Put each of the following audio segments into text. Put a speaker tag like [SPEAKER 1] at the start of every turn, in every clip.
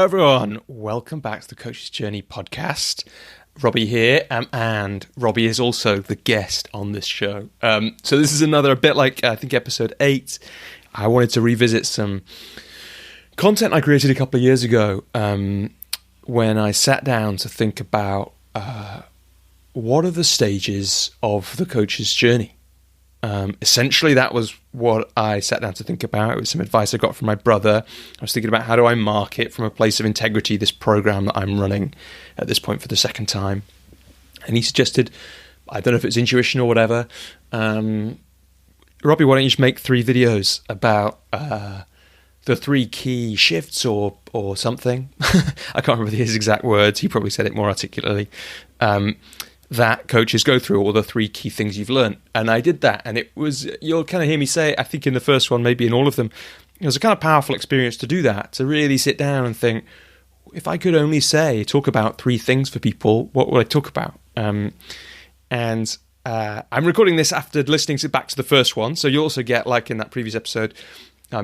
[SPEAKER 1] everyone, welcome back to the Coach's Journey podcast. Robbie here, and Robbie is also the guest on this show. So this is another, a bit like, I think, episode 8. I wanted to revisit some content I created a couple of years ago when I sat down to think about what are the stages of the coach's journey. Essentially, that was what I sat down to think about. It was some advice I got from my brother. I was thinking about how do I market from a place of integrity this program that I'm running at this point for the second time. And he suggested, I don't know if it's intuition or whatever, Robbie, why don't you just make 3 videos about the 3 key shifts or something. I can't remember his exact words. He probably said it more articulately. That coaches go through, all the 3 key things you've learned. And I did that. And it was, you'll kind of hear me say, I think in the first one, maybe in all of them, it was a kind of powerful experience to do that, to really sit down and think, if I could only talk about 3 things for people, what would I talk about? I'm recording this after listening back to the first one. So you'll also get, like in that previous episode,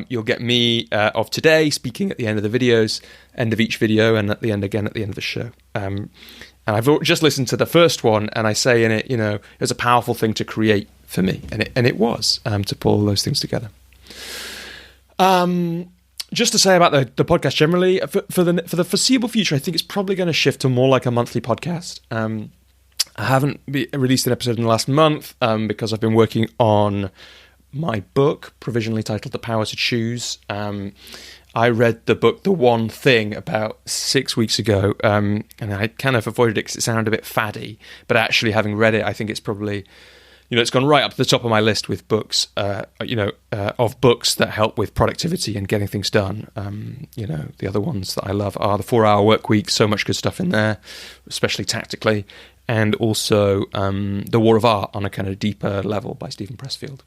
[SPEAKER 1] you'll get me of today speaking at the end of the videos, end of each video, and at the end again at the end of the show. And I've just listened to the first one, and I say in it, you know, it was a powerful thing to create for me, and it was to pull all those things together. Just to say about the podcast generally, for the foreseeable future, I think it's probably going to shift to more like a monthly podcast. I haven't released an episode in the last month because I've been working on my book, provisionally titled The Power to Choose. I read the book The One Thing about 6 weeks ago, and I kind of avoided it because it sounded a bit faddy, but actually having read it, I think it's probably, it's gone right up to the top of my list with books, of books that help with productivity and getting things done. The other ones that I love are The 4-Hour Workweek, so much good stuff in there, especially tactically, and also The War of Art on a kind of deeper level by Stephen Pressfield.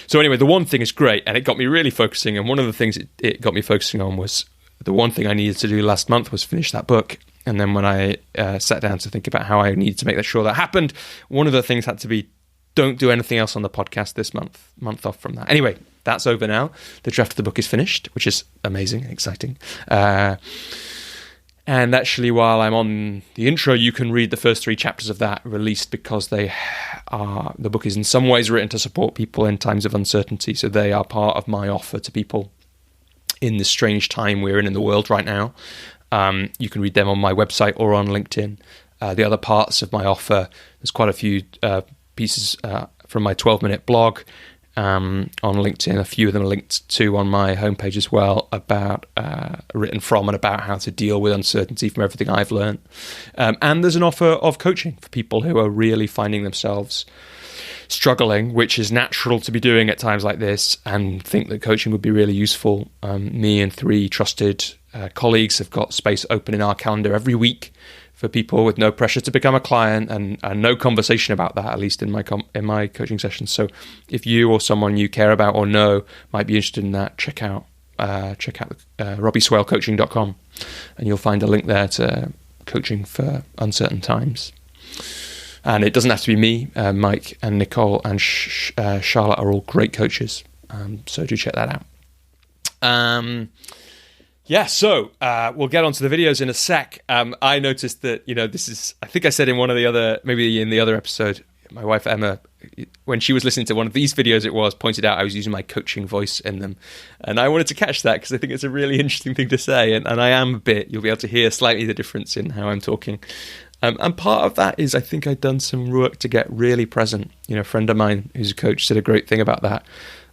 [SPEAKER 1] So anyway, The One Thing is great, and it got me really focusing, and one of the things it got me focusing on was the one thing I needed to do last month was finish that book. And then when I sat down to think about how I needed to make sure that happened, one of the things had to be, don't do anything else on the podcast this month off from that. Anyway, that's over now. The draft of the book is finished, which is amazing and exciting. And actually, while I'm on the intro, you can read the first 3 chapters of that released because the book is in some ways written to support people in times of uncertainty. So they are part of my offer to people in this strange time we're in the world right now. You can read them on my website or on LinkedIn. The other parts of my offer, there's quite a few pieces from my 12-minute blog on LinkedIn. A few of them are linked to on my homepage as well, about written from and about how to deal with uncertainty from everything I've learned. And there's an offer of coaching for people who are really finding themselves struggling, which is natural to be doing at times like this, and think that coaching would be really useful. Me and 3 trusted colleagues have got space open in our calendar every week for people with no pressure to become a client and no conversation about that, at least in my coaching sessions. So if you or someone you care about or know might be interested in that, check out robbieswalecoaching.com, and you'll find a link there to coaching for uncertain times. And it doesn't have to be me. Mike and Nicole and Charlotte are all great coaches, so do check that out. So we'll get onto the videos in a sec. I noticed that, this is, I think I said in one of the other, maybe in the other episode, my wife Emma, when she was listening to one of these videos, pointed out I was using my coaching voice in them. And I wanted to catch that because I think it's a really interesting thing to say. And I am a bit, you'll be able to hear slightly the difference in how I'm talking. And part of that is I think I'd done some work to get really present. A friend of mine who's a coach said a great thing about that.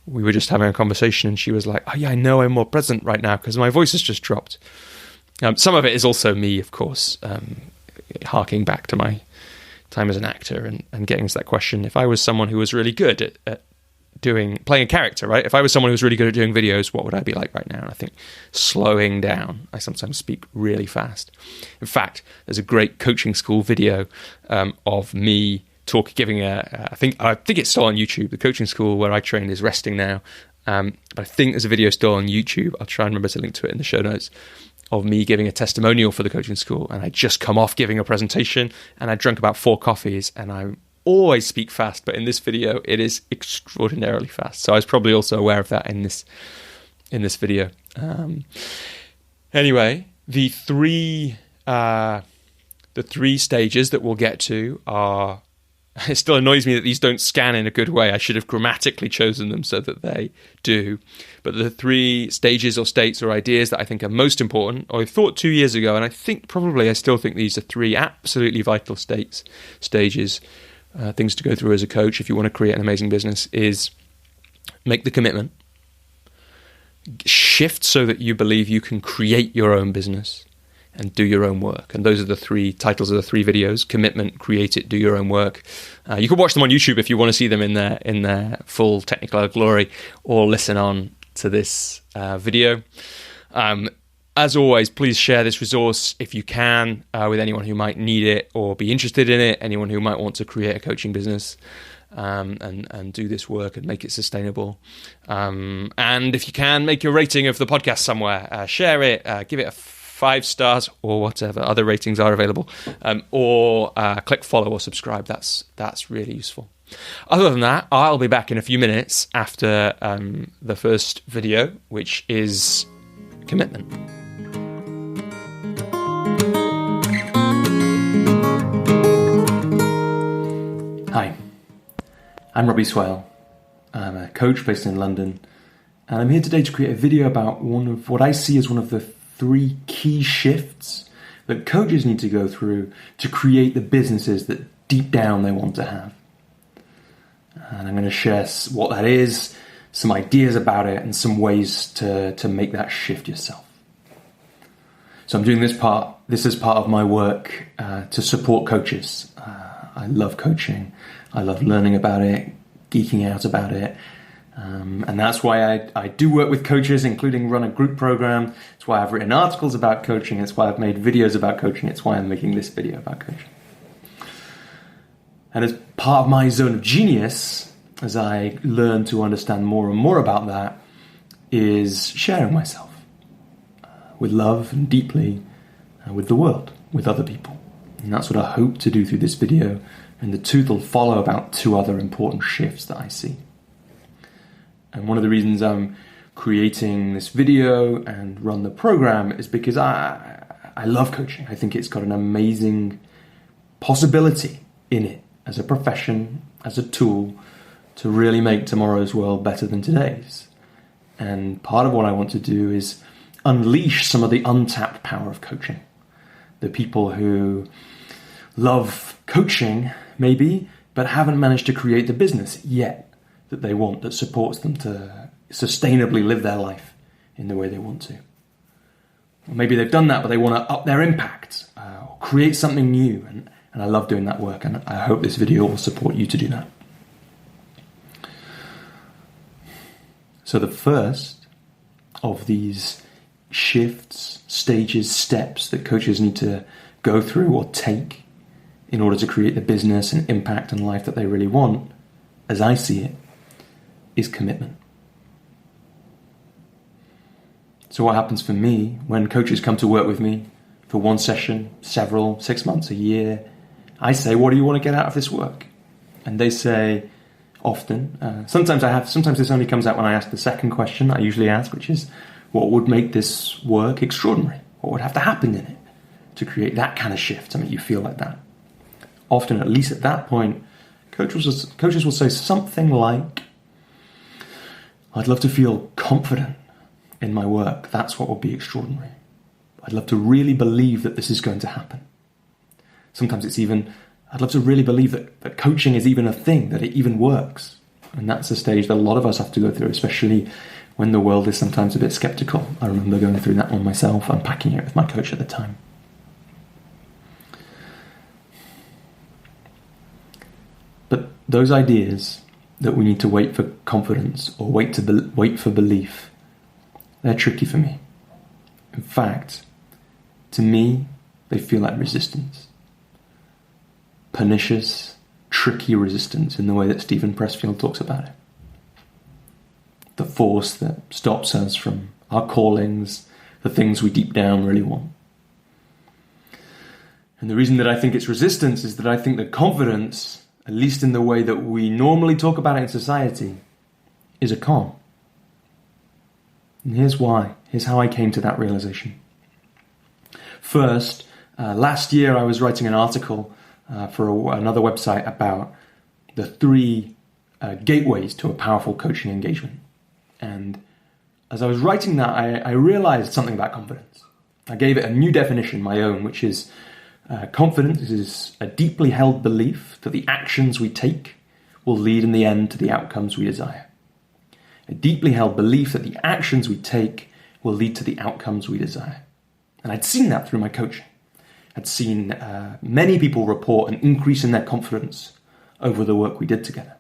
[SPEAKER 1] We were just having a conversation and she was like, oh yeah, I know I'm more present right now because my voice has just dropped. Some of it is also me, of course, harking back to my time as an actor and getting to that question. If I was someone who was really good at playing a character, right? If I was someone who was really good at doing videos, what would I be like right now? And I think slowing down. I sometimes speak really fast. In fact, there's a great coaching school video of me giving I think it's still on YouTube. The coaching school where I trained is resting now. But I think there's a video still on YouTube. I'll try and remember to link to it in the show notes, of me giving a testimonial for the coaching school. And I just come off giving a presentation and I drank about 4 coffees and I always speak fast. But in this video, it is extraordinarily fast. So I was probably also aware of that in this video. Anyway, The three stages that we'll get to are, it still annoys me that these don't scan in a good way. I should have grammatically chosen them so that they do. But the three stages or states or ideas that I think are most important, or I thought 2 years ago, and I still think these are three absolutely vital stages, things to go through as a coach if you want to create an amazing business, is make the commitment, shift so that you believe you can create your own business, and do your own work. And those are the three titles of the three videos: commitment, create it, do your own work. You can watch them on YouTube if you want to see them in their full technical glory, or listen on to this video. As always, please share this resource if you can with anyone who might need it or be interested in it, anyone who might want to create a coaching business and do this work and make it sustainable. And if you can, make your rating of the podcast somewhere. Share it, give it a 5 stars or whatever other ratings are available, or click follow or subscribe. That's really useful. Other than that, I'll be back in a few minutes after the first video, which is commitment. Hi, I'm Robbie. I'm a coach based in London, and I'm here today to create a video about one of what I see as one of the 3 key shifts that coaches need to go through to create the businesses that deep down they want to have. And I'm going to share what that is, some ideas about it, and some ways to make that shift yourself. So I'm doing this is part of my work to support coaches. I love coaching. I love learning about it, geeking out about it. And that's why I do work with coaches, including run a group program. It's why I've written articles about coaching. It's why I've made videos about coaching. It's why I'm making this video about coaching. And as part of my zone of genius, as I learn to understand more and more about that, is sharing myself with love and deeply with the world, with other people. And that's what I hope to do through this video. And the 2 that'll follow about 2 other important shifts that I see. And one of the reasons I'm creating this video and run the program is because I love coaching. I think it's got an amazing possibility in it as a profession, as a tool to really make tomorrow's world better than today's. And part of what I want to do is unleash some of the untapped power of coaching. The people who love coaching, maybe, but haven't managed to create the business yet that they want, that supports them to sustainably live their life in the way they want to. Or maybe they've done that, but they want to up their impact, or create something new. And I love doing that work, and I hope this video will support you to do that. So the first of these shifts, stages, steps that coaches need to go through or take in order to create the business and impact and life that they really want, as I see it, is commitment. So what happens for me when coaches come to work with me for one session, several, 6 months, a year, I say, what do you want to get out of this work? And they say, often, sometimes this only comes out when I ask the second question I usually ask, which is, what would make this work extraordinary? What would have to happen in it to create that kind of shift to make you feel like that? Often, at least at that point, coaches will say something like, I'd love to feel confident in my work. That's what would be extraordinary. I'd love to really believe that this is going to happen. Sometimes it's even, I'd love to really believe that coaching is even a thing, that it even works. And that's a stage that a lot of us have to go through, especially when the world is sometimes a bit skeptical. I remember going through that one myself, unpacking it with my coach at the time. But those ideas that we need to wait for confidence or wait for belief, they're tricky for me. In fact, to me, they feel like resistance. Pernicious, tricky resistance in the way that Stephen Pressfield talks about it. The force that stops us from our callings, the things we deep down really want. And the reason that I think it's resistance is that I think that confidence, at least in the way that we normally talk about it in society, is a con. And here's why. Here's how I came to that realization. First, last year I was writing an article for another website about the 3 gateways to a powerful coaching engagement. And as I was writing that, I realized something about confidence. I gave it a new definition, my own, which is confidence is a deeply held belief that the actions we take will lead in the end to the outcomes we desire. A deeply held belief that the actions we take will lead to the outcomes we desire. And I'd seen that through my coaching. I'd seen many people report an increase in their confidence over the work we did together.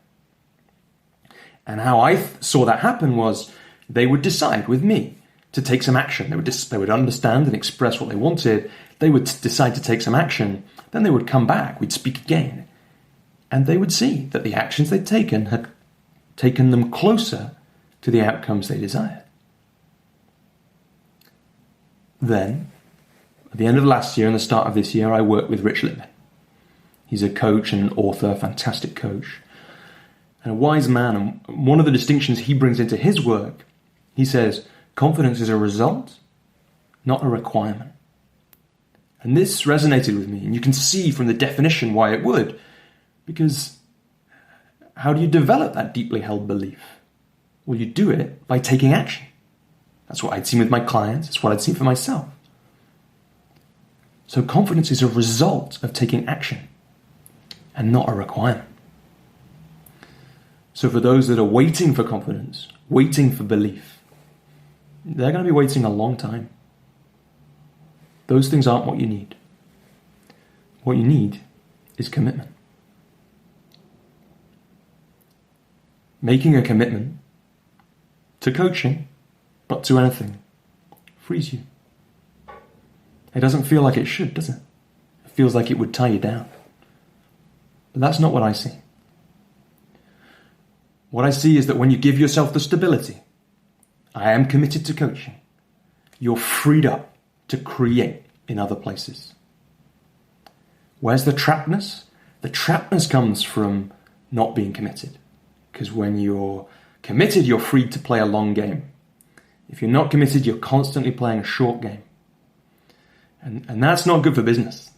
[SPEAKER 1] And how I saw that happen was they would decide with me to take some action. They would understand and express what they wanted. They would decide to take some action. Then they would come back. We'd speak again. And they would see that the actions they'd taken had taken them closer to the outcomes they desired. Then, at the end of last year and the start of this year, I worked with Rich Lippman. He's a coach and an author, a fantastic coach, and a wise man. And one of the distinctions he brings into his work, he says, confidence is a result, not a requirement. And this resonated with me, and you can see from the definition why it would, because how do you develop that deeply held belief? Well, you do it by taking action. That's what I'd seen with my clients. It's what I'd seen for myself. So confidence is a result of taking action and not a requirement. So for those that are waiting for confidence, waiting for belief, they're going to be waiting a long time. Those things aren't what you need. What you need is commitment. Making a commitment to coaching, but to anything, frees you. It doesn't feel like it should, does it? It feels like it would tie you down. But that's not what I see. What I see is that when you give yourself the stability, I am committed to coaching, you're freed up to create in other places. Where's the trappedness? The trappedness comes from not being committed. Because when you're committed, you're free to play a long game. If you're not committed, you're constantly playing a short game. And that's not good for business.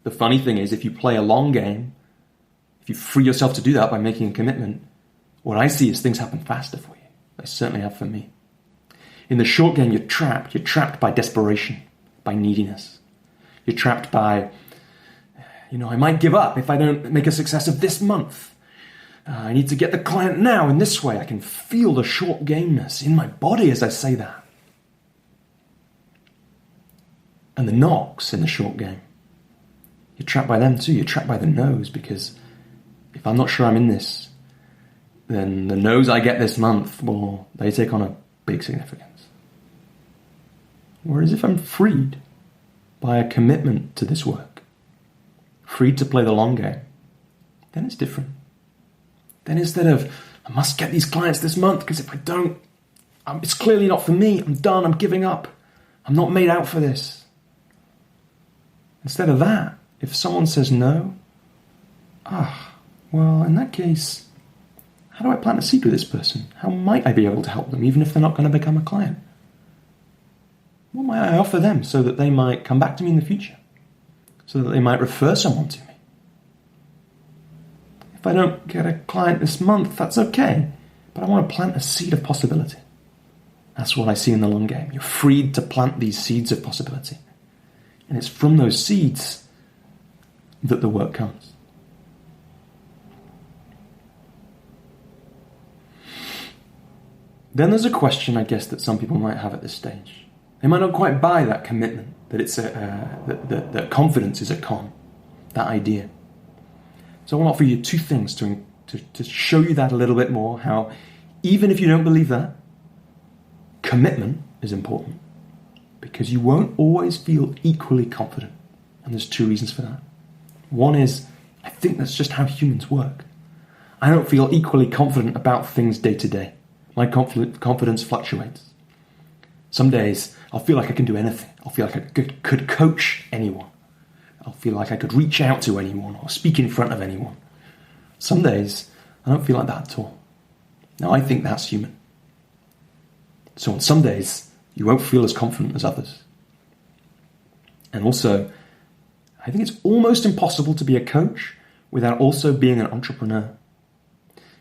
[SPEAKER 1] The funny thing is, if you play a long game, if you free yourself to do that by making a commitment, what I see is things happen faster for you. They certainly have for me. In the short game, you're trapped. You're trapped by desperation, by neediness. You're trapped by, I might give up if I don't make a success of this month. I need to get the client now in this way. I can feel the short gameness in my body as I say that. And the knocks in the short game. You're trapped by them too. You're trapped by the no's, because if I'm not sure I'm in this, then the no's I get this month, well, they take on a big significance. Whereas if I'm freed by a commitment to this work, freed to play the long game, then it's different. Then instead of, I must get these clients this month, because if I don't, it's clearly not for me. I'm done. I'm giving up. I'm not made out for this. Instead of that, if someone says no, well, in that case, how do I plant a seed with this person? How might I be able to help them, even if they're not going to become a client? What might I offer them so that they might come back to me in the future? So that they might refer someone to me? If I don't get a client this month, that's okay. But I want to plant a seed of possibility. That's what I see in the long game. You're freed to plant these seeds of possibility. And it's from those seeds that the work comes. Then there's a question, I guess, that some people might have at this stage. They might not quite buy that commitment, that it's that confidence is a con, that idea. So I want to offer you 2 things to show you that a little bit more, how even if you don't believe that, commitment is important, because you won't always feel equally confident. And there's 2 reasons for that. One is, I think that's just how humans work. I don't feel equally confident about things day to day. My confidence fluctuates. Some days, I'll feel like I can do anything. I'll feel like I could coach anyone. I'll feel like I could reach out to anyone or speak in front of anyone. Some days, I don't feel like that at all. Now, I think that's human. So on some days, you won't feel as confident as others.
[SPEAKER 2] And also, I think it's almost impossible to be a coach without also being an entrepreneur.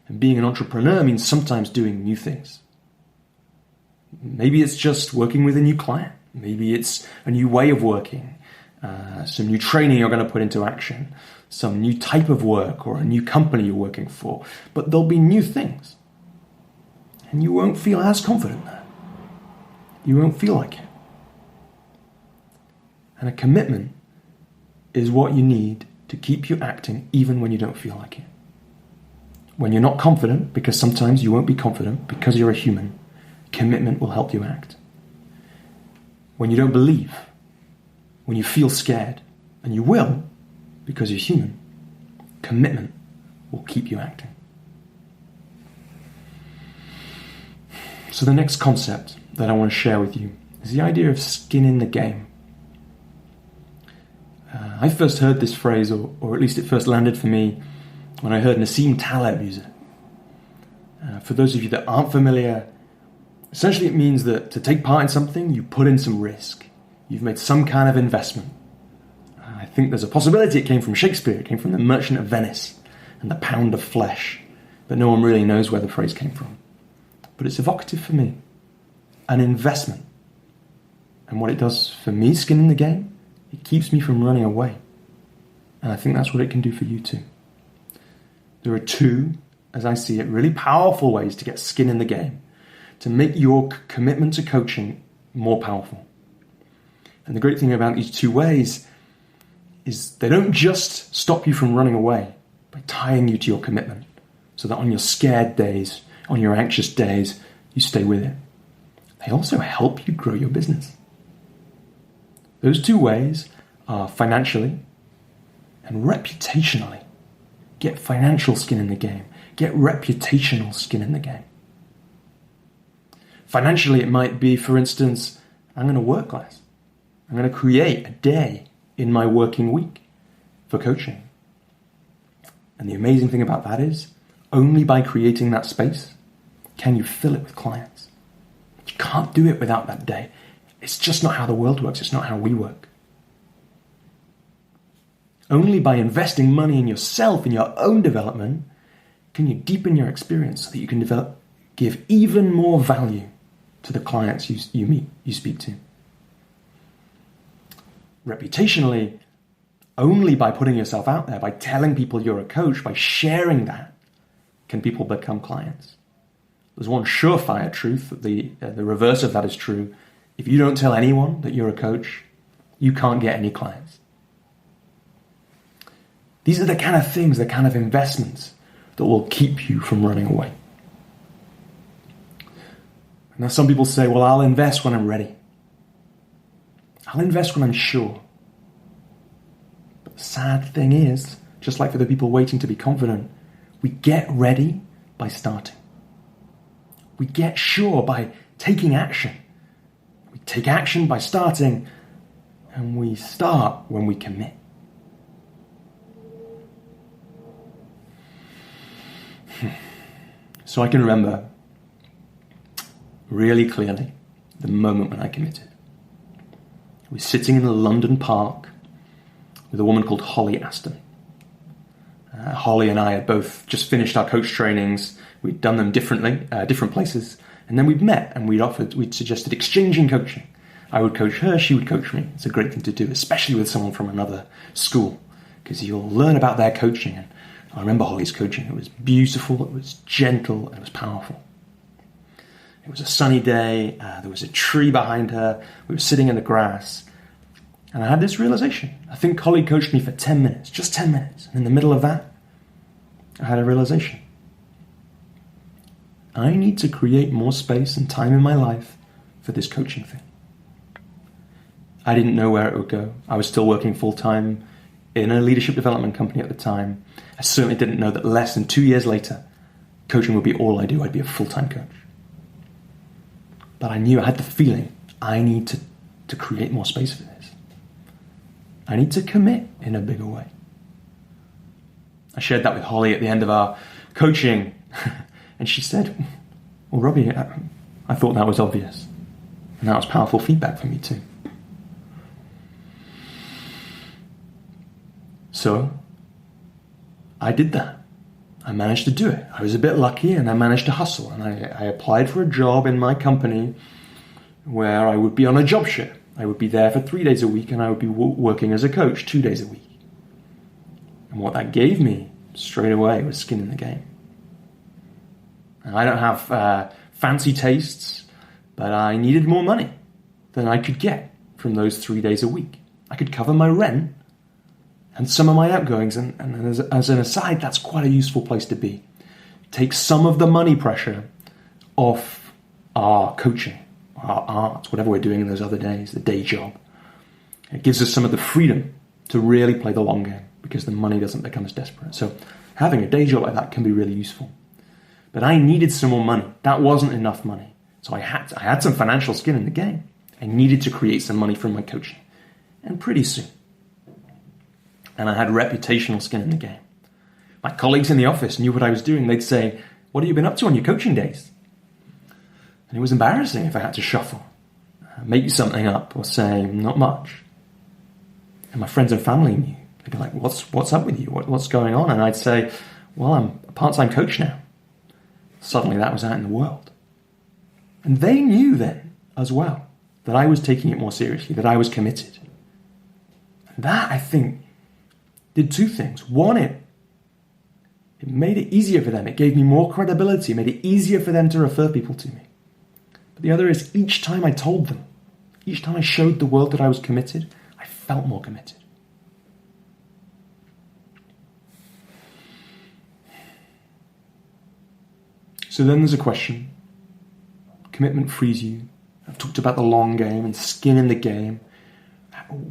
[SPEAKER 2] And being an entrepreneur means sometimes doing new things. Maybe it's just working with a new client. Maybe it's a new way of working, some new training you're going to put into action, some new type of work or a new company you're working for. But there'll be new things. And you won't feel as confident there. You won't feel like it. And a commitment is what you need to keep you acting even when you don't feel like it. When you're not confident, because sometimes you won't be confident because you're a human, commitment will help you act. When you don't believe, when you feel scared, and you will, because you're human, commitment will keep you acting. So the next concept that I want to share with you is the idea of skin in the game. I first heard this phrase, or at least it first landed for me, when I heard Nassim Taleb use it. For those of you that aren't familiar, essentially it means that to take part in something, you put in some risk. You've made some kind of investment. I think there's a possibility it came from Shakespeare. It came from The Merchant of Venice and The Pound of Flesh. But no one really knows where the phrase came from. But it's evocative for me. An investment. And what it does for me, skin in the game, it keeps me from running away. And I think that's what it can do for you too. There are two, as I see it, really powerful ways to get skin in the game, to make your commitment to coaching more powerful. And the great thing about these two ways is they don't just stop you from running away by tying you to your commitment, so that on your scared days, on your anxious days, you stay with it. They also help you grow your business. Those two ways are financially and reputationally. Get financial skin in the game. Get reputational skin in the game. Financially, it might be, for instance, I'm going to work less. I'm going to create a day in my working week for coaching. And the amazing thing about that is, only by creating that space can you fill it with clients. You can't do it without that day. It's just not how the world works. It's not how we work. Only by investing money in yourself, in your own development, can you deepen your experience so that you can give even more value to the clients you meet, you speak to. Reputationally, only by putting yourself out there, by telling people you're a coach, by sharing that, can people become clients. There's one surefire truth, that the reverse of that is true. If you don't tell anyone that you're a coach, you can't get any clients. These are the kind of things, the kind of investments that will keep you from running away. Now some people say, well, I'll invest when I'm ready. I'll invest when I'm sure. But the sad thing is, just like for the people waiting to be confident, we get ready by starting. We get sure by taking action. We take action by starting, and we start when we commit. So I can remember really clearly the moment when I committed. I was sitting in a London park with a woman called Holly Aston. Holly and I had both just finished our coach trainings. We'd done them differently, different places, and then we'd met and we'd suggested exchanging coaching. I would coach her, she would coach me. It's a great thing to do, especially with someone from another school, because you'll learn about their coaching. And I remember Holly's coaching. It was beautiful, it was gentle, and it was powerful. It was a sunny day, there was a tree behind her, we were sitting in the grass, and I had this realization. I think Holly coached me for 10 minutes, just 10 minutes, and in the middle of that, I had a realization. I need to create more space and time in my life for this coaching thing. I didn't know where it would go. I was still working full-time in a leadership development company at the time. I certainly didn't know that less than 2 years later, coaching would be all I do. I'd be a full-time coach. But I knew, I had the feeling, I need to create more space for this. I need to commit in a bigger way. I shared that with Holly at the end of our coaching, and she said, well, Robbie, I thought that was obvious. And that was powerful feedback for me too. So I did that. I managed to do it. I was a bit lucky and I managed to hustle. And I applied for a job in my company where I would be on a job share. I would be there for 3 days a week and I would be working as a coach 2 days a week. And what that gave me straight away was skin in the game. And I don't have fancy tastes, but I needed more money than I could get from those 3 days a week. I could cover my rent and some of my outgoings, and as an aside, that's quite a useful place to be. Take some of the money pressure off our coaching, our art, whatever we're doing in those other days, the day job. It gives us some of the freedom to really play the long game because the money doesn't become as desperate. So having a day job like that can be really useful. But I needed some more money. That wasn't enough money. So I had some financial skin in the game. I needed to create some money from my coaching. And pretty soon. And I had reputational skin in the game. My colleagues in the office knew what I was doing. They'd say, "What have you been up to on your coaching days?" And it was embarrassing if I had to shuffle, make something up, or say, "Not much." And my friends and family knew. They'd be like, what's up with you? What's going on? And I'd say, "Well, I'm a part-time coach now." Suddenly that was out in the world. And they knew then as well that I was taking it more seriously, that I was committed. And that, I think, did two things. One, it made it easier for them. It gave me more credibility. It made it easier for them to refer people to me. But the other is each time I told them, each time I showed the world that I was committed, I felt more committed. So then there's a question. Commitment frees you. I've talked about the long game and skin in the game,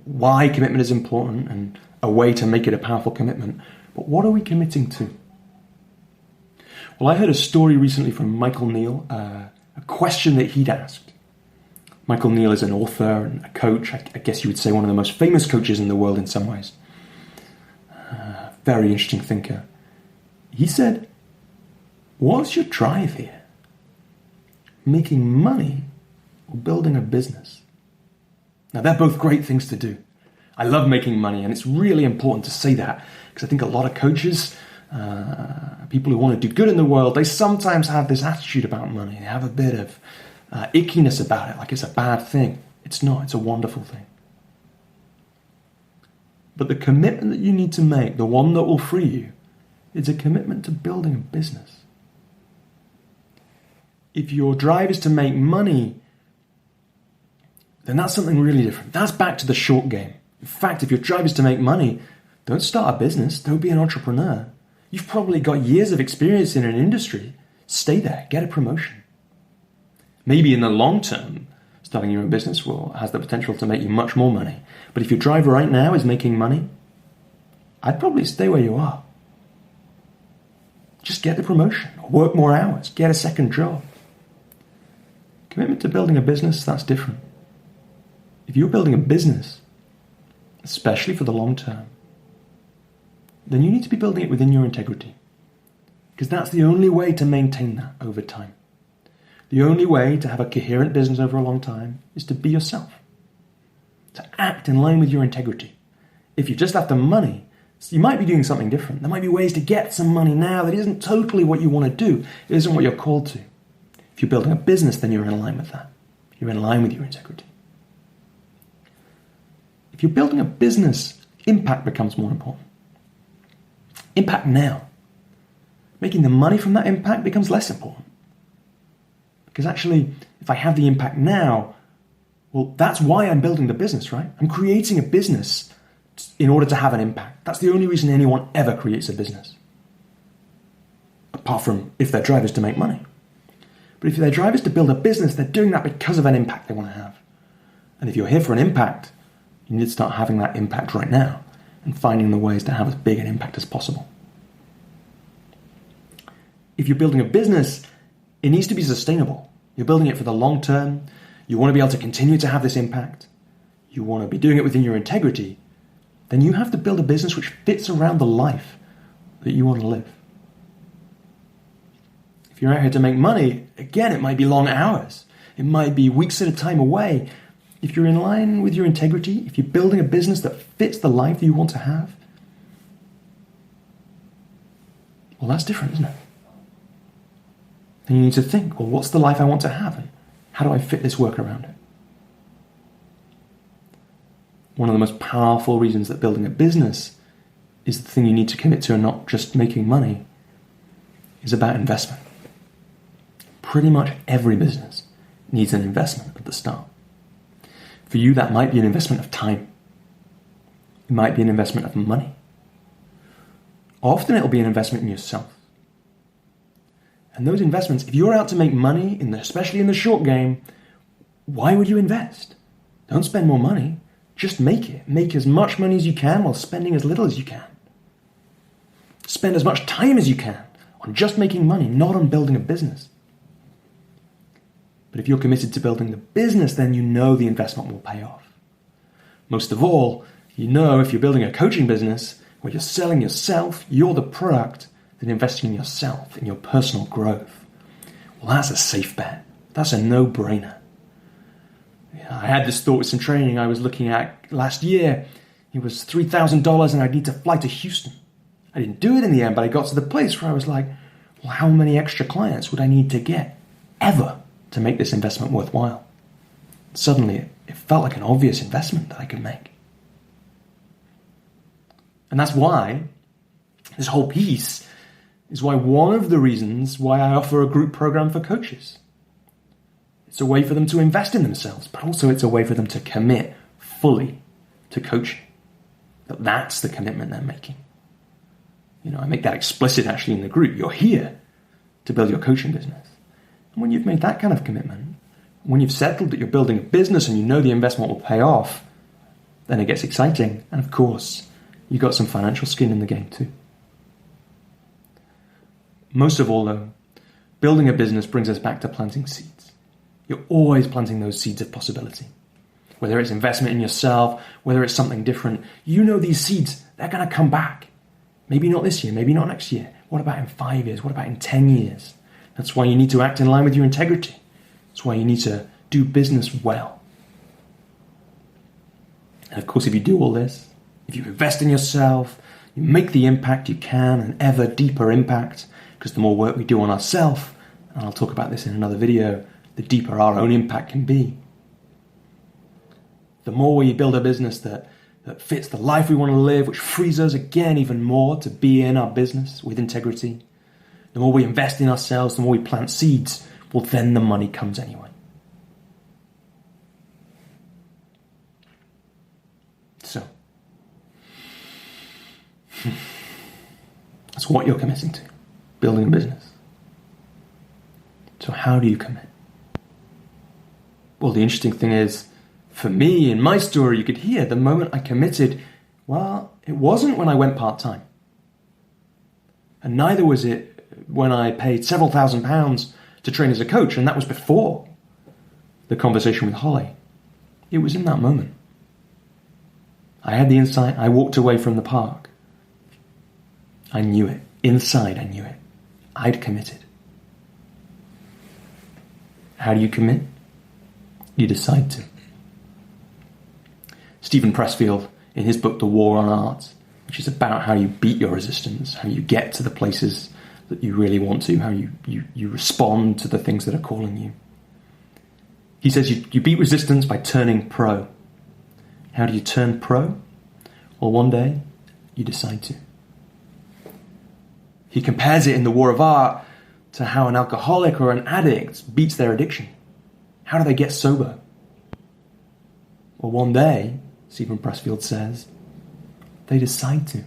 [SPEAKER 2] why commitment is important and a way to make it a powerful commitment. But what are we committing to? Well, I heard a story recently from Michael Neal, a question that he'd asked. Michael Neal is an author and a coach. I guess you would say one of the most famous coaches in the world in some ways. Very interesting thinker. He said, "What's your drive here? Making money or building a business?" Now, they're both great things to do. I love making money, and it's really important to say that because I think a lot of coaches, people who want to do good in the world, they sometimes have this attitude about money. They have a bit of ickiness about it, like it's a bad thing. It's not. It's a wonderful thing. But the commitment that you need to make, the one that will free you, is a commitment to building a business. If your drive is to make money, then that's something really different. That's back to the short game. In fact, if your drive is to make money, don't start a business. Don't be an entrepreneur. You've probably got years of experience in an industry. Stay there. Get a promotion. Maybe in the long term, starting your own business has the potential to make you much more money. But if your drive right now is making money, I'd probably stay where you are. Just get the promotion. Work more hours. Get a second job. Commitment to building a business, that's different. If you're building a business, especially for the long term, then you need to be building it within your integrity. Because that's the only way to maintain that over time. The only way to have a coherent business over a long time is to be yourself. To act in line with your integrity. If you're just after money, you might be doing something different. There might be ways to get some money now that isn't totally what you want to do. It isn't what you're called to. If you're building a business, then you're in line with that. You're in line with your integrity. If you're building a business, impact becomes more important. Impact now. Making the money from that impact becomes less important. Because actually, if I have the impact now, well, that's why I'm building the business, right? I'm creating a business in order to have an impact. That's the only reason anyone ever creates a business. Apart from if their drive is to make money. But if their drive is to build a business, they're doing that because of an impact they want to have. And if you're here for an impact, you need to start having that impact right now and finding the ways to have as big an impact as possible. If you're building a business, it needs to be sustainable. You're building it for the long term. You want to be able to continue to have this impact. You want to be doing it within your integrity. Then you have to build a business which fits around the life that you want to live. If you're out here to make money, again, it might be long hours. It might be weeks at a time away. If you're in line with your integrity, if you're building a business that fits the life that you want to have, Well, that's different, isn't it? Then you need to think, well, what's the life I want to have, and how do I fit this work around it? One of the most powerful reasons that building a business is the thing you need to commit to and not just making money is about investment. Pretty much every business needs an investment at the start. For you, that might be an investment of time. It might be an investment of money. Often it'll be an investment in yourself. And those investments, if you're out to make money, especially in the short game, why would you invest? Don't spend more money. Just make it. Make as much money as you can while spending as little as you can. Spend as much time as you can on just making money, not on building a business. But if you're committed to building the business, then you know the investment will pay off. Most of all, you know if you're building a coaching business where you're selling yourself, you're the product, then investing in yourself, in your personal growth, well, that's a safe bet. That's a no-brainer. I had this thought with some training I was looking at last year. It was $3,000 and I'd need to fly to Houston. I didn't do it in the end, but I got to the place where I was like, well, how many extra clients would I need to get ever to make this investment worthwhile? Suddenly, it felt like an obvious investment that I could make. And that's why this whole piece is why one of the reasons why I offer a group program for coaches. It's a way for them to invest in themselves, but also it's a way for them to commit fully to coaching. That's the commitment they're making. I make that explicit actually in the group. You're here to build your coaching business. And when you've made that kind of commitment, when you've settled that you're building a business and you know the investment will pay off, then it gets exciting. And of course, you've got some financial skin in the game too. Most of all though, building a business brings us back to planting seeds. You're always planting those seeds of possibility. Whether it's investment in yourself, whether it's something different, you know these seeds, they're going to come back. Maybe not this year, maybe not next year. What about in 5 years? What about in 10 years? That's why you need to act in line with your integrity. That's why you need to do business well. And of course, if you do all this, if you invest in yourself, you make the impact you can, an ever deeper impact, because the more work we do on ourselves, and I'll talk about this in another video, the deeper our own impact can be. The more we build a business that fits the life we want to live, which frees us again even more to be in our business with integrity, the more we invest in ourselves, the more we plant seeds, well then the money comes anyway. So, that's what you're committing to, building a business. So how do you commit? Well, the interesting thing is, for me, in my story, you could hear the moment I committed, well, it wasn't when I went part-time. And neither was it when I paid several £1,000s to train as a coach, and that was before the conversation with Holly. It was in that moment. I had the insight, I walked away from the park. I knew it. Inside, I knew it. I'd committed. How do you commit? You decide to. Stephen Pressfield, in his book The War on Art, which is about how you beat your resistance, how you get to the places that you really want to, how you respond to the things that are calling you. He says you beat resistance by turning pro. How do you turn pro? Well, one day, you decide to. He compares it in The War of Art to how an alcoholic or an addict beats their addiction. How do they get sober? Well, one day, Stephen Pressfield says, they decide to.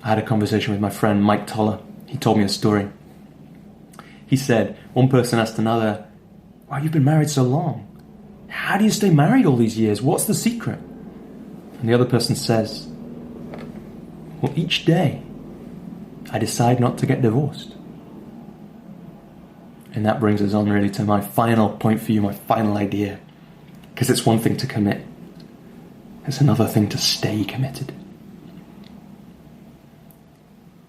[SPEAKER 2] I had a conversation with my friend Mike Toller. He told me a story. He said, one person asked another, wow, you've been married so long. How do you stay married all these years? What's the secret? And the other person says, well, each day I decide not to get divorced. And that brings us on really to my final point for you, my final idea. Because it's one thing to commit. It's another thing to stay committed.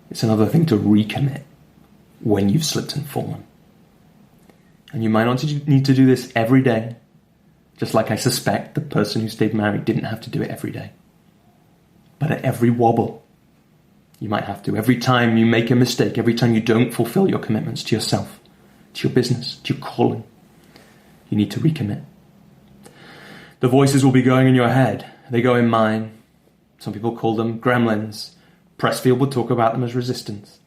[SPEAKER 2] It's another thing to recommit when you've slipped and fallen. And you might not need to do this every day. Just like I suspect the person who stayed married didn't have to do it every day. But at every wobble, You might have to. Every time you make a mistake, every time you don't fulfill your commitments to yourself, to your business, to your calling, you need to recommit. The voices will be going in your head. They go in mine. Some people call them gremlins. Pressfield would talk about them as resistance.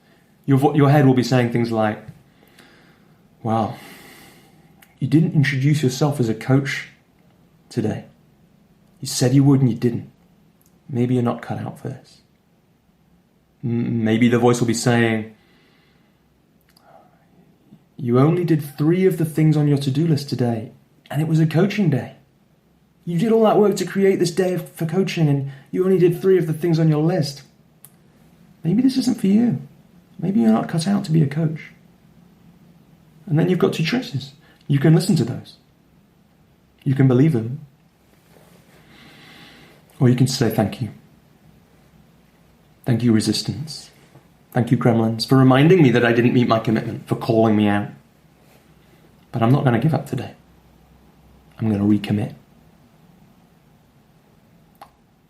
[SPEAKER 2] Your head will be saying things like, wow, you didn't introduce yourself as a coach today. You said you would and you didn't. Maybe you're not cut out for this. Maybe the voice will be saying, you only did 3 of the things on your to-do list today, and it was a coaching day. You did all that work to create this day for coaching, and you only did 3 of the things on your list. Maybe this isn't for you. Maybe you're not cut out to be a coach. And then you've got 2 choices. You can listen to those. You can believe them. Or you can say thank you. Thank you, resistance. Thank you, gremlins, for reminding me that I didn't meet my commitment, for calling me out. But I'm not going to give up today. I'm going to recommit.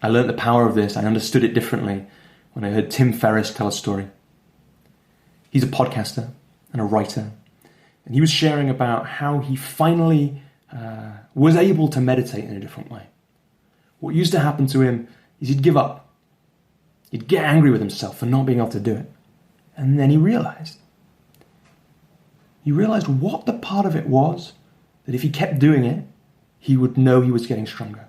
[SPEAKER 2] I learned the power of this. I understood it differently when I heard Tim Ferriss tell a story. He's a podcaster and a writer. And he was sharing about how he finally was able to meditate in a different way. What used to happen to him is he'd give up. He'd get angry with himself for not being able to do it. And then he realized what the part of it was that if he kept doing it, he would know he was getting stronger.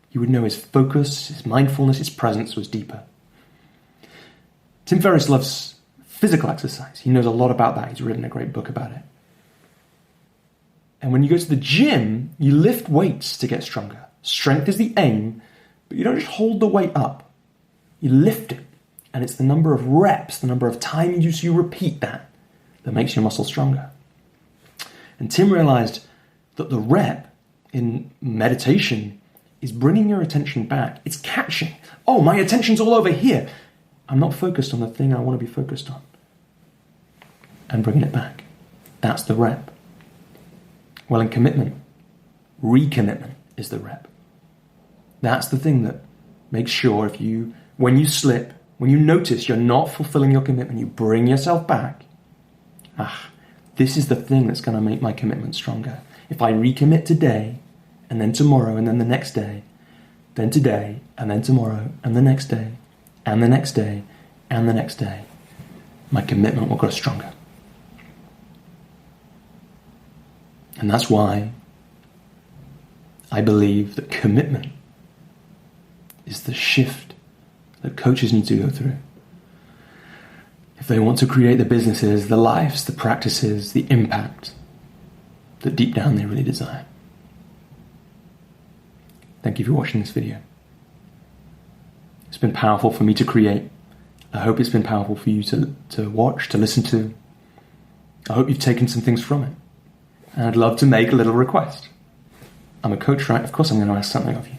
[SPEAKER 2] He would know his focus, his mindfulness, his presence was deeper. Tim Ferriss loves physical exercise. He knows a lot about that. He's written a great book about it. And when you go to the gym, you lift weights to get stronger. Strength is the aim, but you don't just hold the weight up. You lift it. And it's the number of reps, the number of times you repeat that makes your muscle stronger. And Tim realized that the rep in meditation is bringing your attention back. It's catching. Oh, my attention's all over here. I'm not focused on the thing I want to be focused on. And bringing it back. That's the rep. Well, in commitment, recommitment is the rep. That's the thing that makes sure when you slip, when you notice you're not fulfilling your commitment, you bring yourself back. This is the thing that's going to make my commitment stronger. If I recommit today, and then tomorrow, and then the next day, then today, and then tomorrow, and the next day, and the next day, and the next day, my commitment will grow stronger. And that's why I believe that commitment is the shift that coaches need to go through. If they want to create the businesses, the lives, the practices, the impact that deep down they really desire. Thank you for watching this video. It's been powerful for me to create. I hope it's been powerful for you to watch, to listen to. I hope you've taken some things from it. And I'd love to make a little request. I'm a coach, right? Of course I'm going to ask something of you.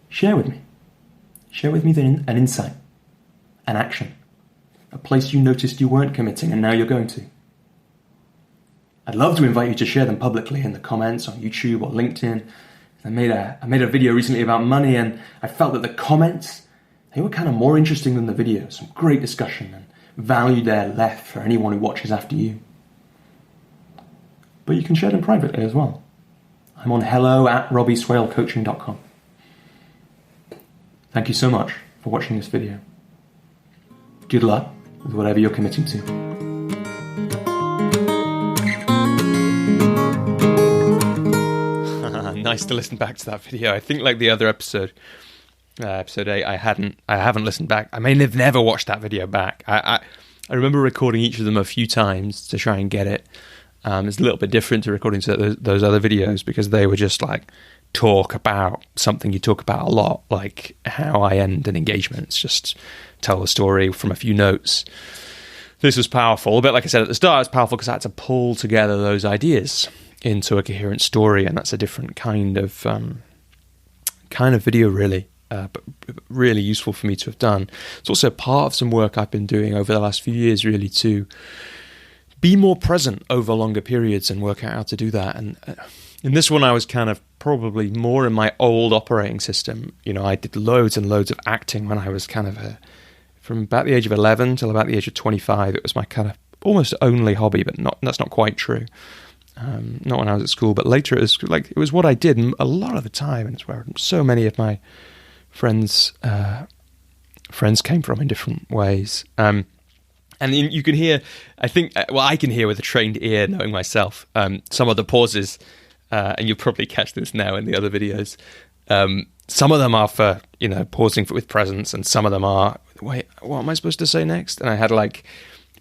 [SPEAKER 2] Share with me. Share with me an insight, an action, a place you noticed you weren't committing and now you're going to. I'd love to invite you to share them publicly in the comments on YouTube or LinkedIn. I made a video recently about money, and I felt that the comments, they were kind of more interesting than the video. Some great discussion and value there left for anyone who watches after you. But you can share them privately as well. I'm on hello@robbieswalecoaching.com. Thank you so much for watching this video. Good luck with whatever you're committing to.
[SPEAKER 1] Nice to listen back to that video. I think like the other episode 8, I haven't listened back. I may have never watched that video back. I remember recording each of them a few times to try and get it. It's a little bit different to recording those other videos because they were just like talk about something you talk about a lot, like how I end an engagement. It's just tell the story from a few notes. This was powerful. A bit like I said at the start, it's powerful because I had to pull together those ideas into a coherent story, and that's a different kind of video, really, but really useful for me to have done. It's also part of some work I've been doing over the last few years, really, to be more present over longer periods and work out how to do that. And in this one, I was kind of probably more in my old operating system. You know, I did loads and loads of acting when I was kind of from about the age of 11 till about the age of 25. It was my kind of almost only hobby, but that's not quite true. Not when I was at school, but later it was what I did a lot of the time, and it's where so many of my friends came from in different ways. And you can hear, I can hear with a trained ear, knowing myself, some of the pauses, and you'll probably catch this now in the other videos. Some of them are for, pausing with presence, and some of them are, wait, what am I supposed to say next? And I had like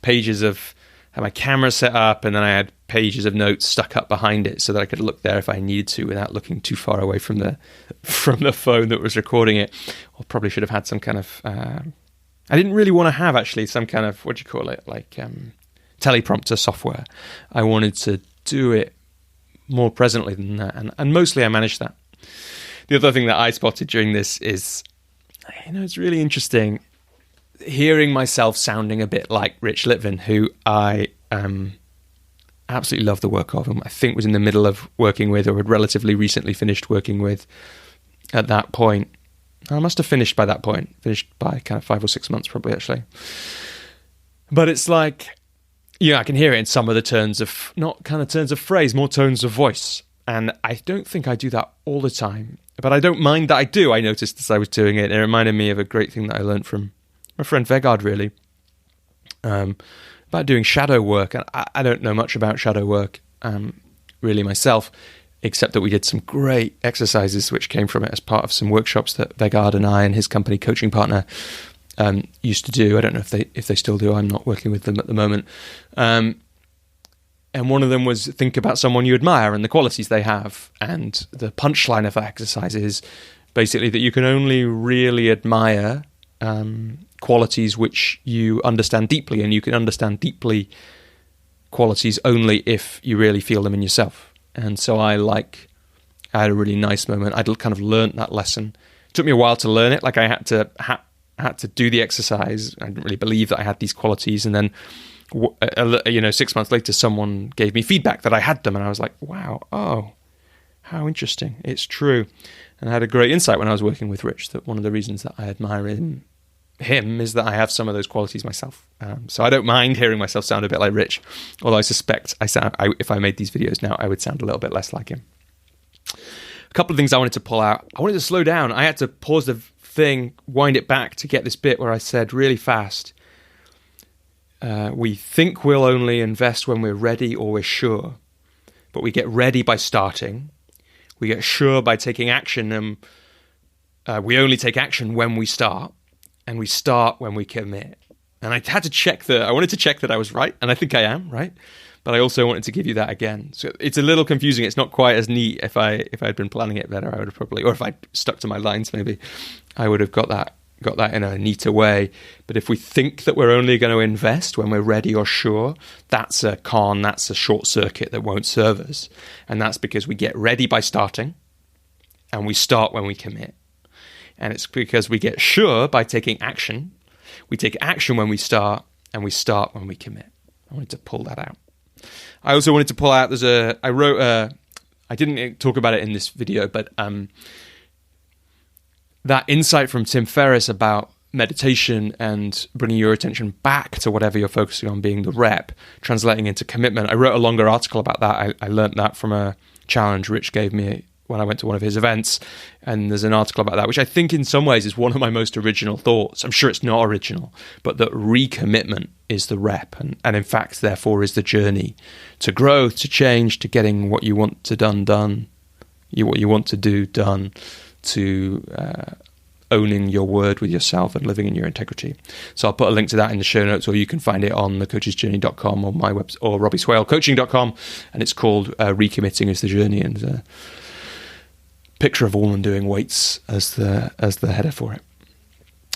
[SPEAKER 1] pages of, had my camera set up, and then I had pages of notes stuck up behind it so that I could look there if I needed to without looking too far away from the phone that was recording it. Or probably should have had some kind of, I didn't really want to have actually some kind of, what do you call it, like teleprompter software. I wanted to do it more presently than that, and mostly I managed that. The other thing that I spotted during this is, it's really interesting hearing myself sounding a bit like Rich Litvin, who I absolutely love the work of, and I think was in the middle of working with, or had relatively recently finished working with at that point. I must have finished by that point, finished by kind of 5 or 6 months probably, actually. But it's like, I can hear it in some of the turns of, not kind of turns of phrase, more tones of voice. And I don't think I do that all the time, but I don't mind that I do. I noticed as I was doing it, it reminded me of a great thing that I learned from my friend Vegard, really, about doing shadow work. And I don't know much about shadow work, really myself, except that we did some great exercises which came from it as part of some workshops that Vegard and I and his company Coaching Partner used to do. I don't know if they still do. I'm not working with them at the moment. And one of them was think about someone you admire and the qualities they have. And the punchline of that exercise is basically that you can only really admire qualities which you understand deeply, and you can understand deeply qualities only if you really feel them in yourself. And so I had a really nice moment. I'd kind of learnt that lesson. It took me a while to learn it. Like I had to do the exercise. I didn't really believe that I had these qualities, and then 6 months later, someone gave me feedback that I had them, and I was like, wow, oh, how interesting. It's true. And I had a great insight when I was working with Rich that one of the reasons that I admire him is that I have some of those qualities myself. So I don't mind hearing myself sound a bit like Rich, although I suspect if I made these videos now, I would sound a little bit less like him. A couple of things I wanted to pull out. I wanted to slow down. I had to pause the thing, wind it back to get this bit where I said really fast, we think we'll only invest when we're ready or we're sure, but we get ready by starting. We get sure by taking action, and we only take action when we start, and we start when we commit. And I had to check I wanted to check that I was right, and I think I am, right? But I also wanted to give you that again. So it's a little confusing. It's not quite as neat. If I'd been planning it better, I would have probably, or if I'd stuck to my lines, maybe I would have got that in a neater way. But if we think that we're only going to invest when we're ready or sure, that's a con, that's a short circuit that won't serve us. And that's because we get ready by starting, and we start when we commit. And it's because we get sure by taking action. We take action when we start, and we start when we commit. I wanted to pull that out. I also wanted to pull out, I didn't talk about it in this video, but that insight from Tim Ferriss about meditation and bringing your attention back to whatever you're focusing on being the rep, translating into commitment. I wrote a longer article about that. I learned that from a challenge Rich gave me when I went to one of his events, and there's an article about that, which I think in some ways is one of my most original thoughts. I'm sure it's not original, but that recommitment is the rep, and in fact, therefore, is the journey to growth, to change, to getting what you want to done, what you want to do done, to owning your word with yourself and living in your integrity. So I'll put a link to that in the show notes, or you can find it on thecoachesjourney.com or my website, or robbieswalecoaching.com, and it's called Recommitting is the Journey, and a picture of a woman doing weights as the header for it.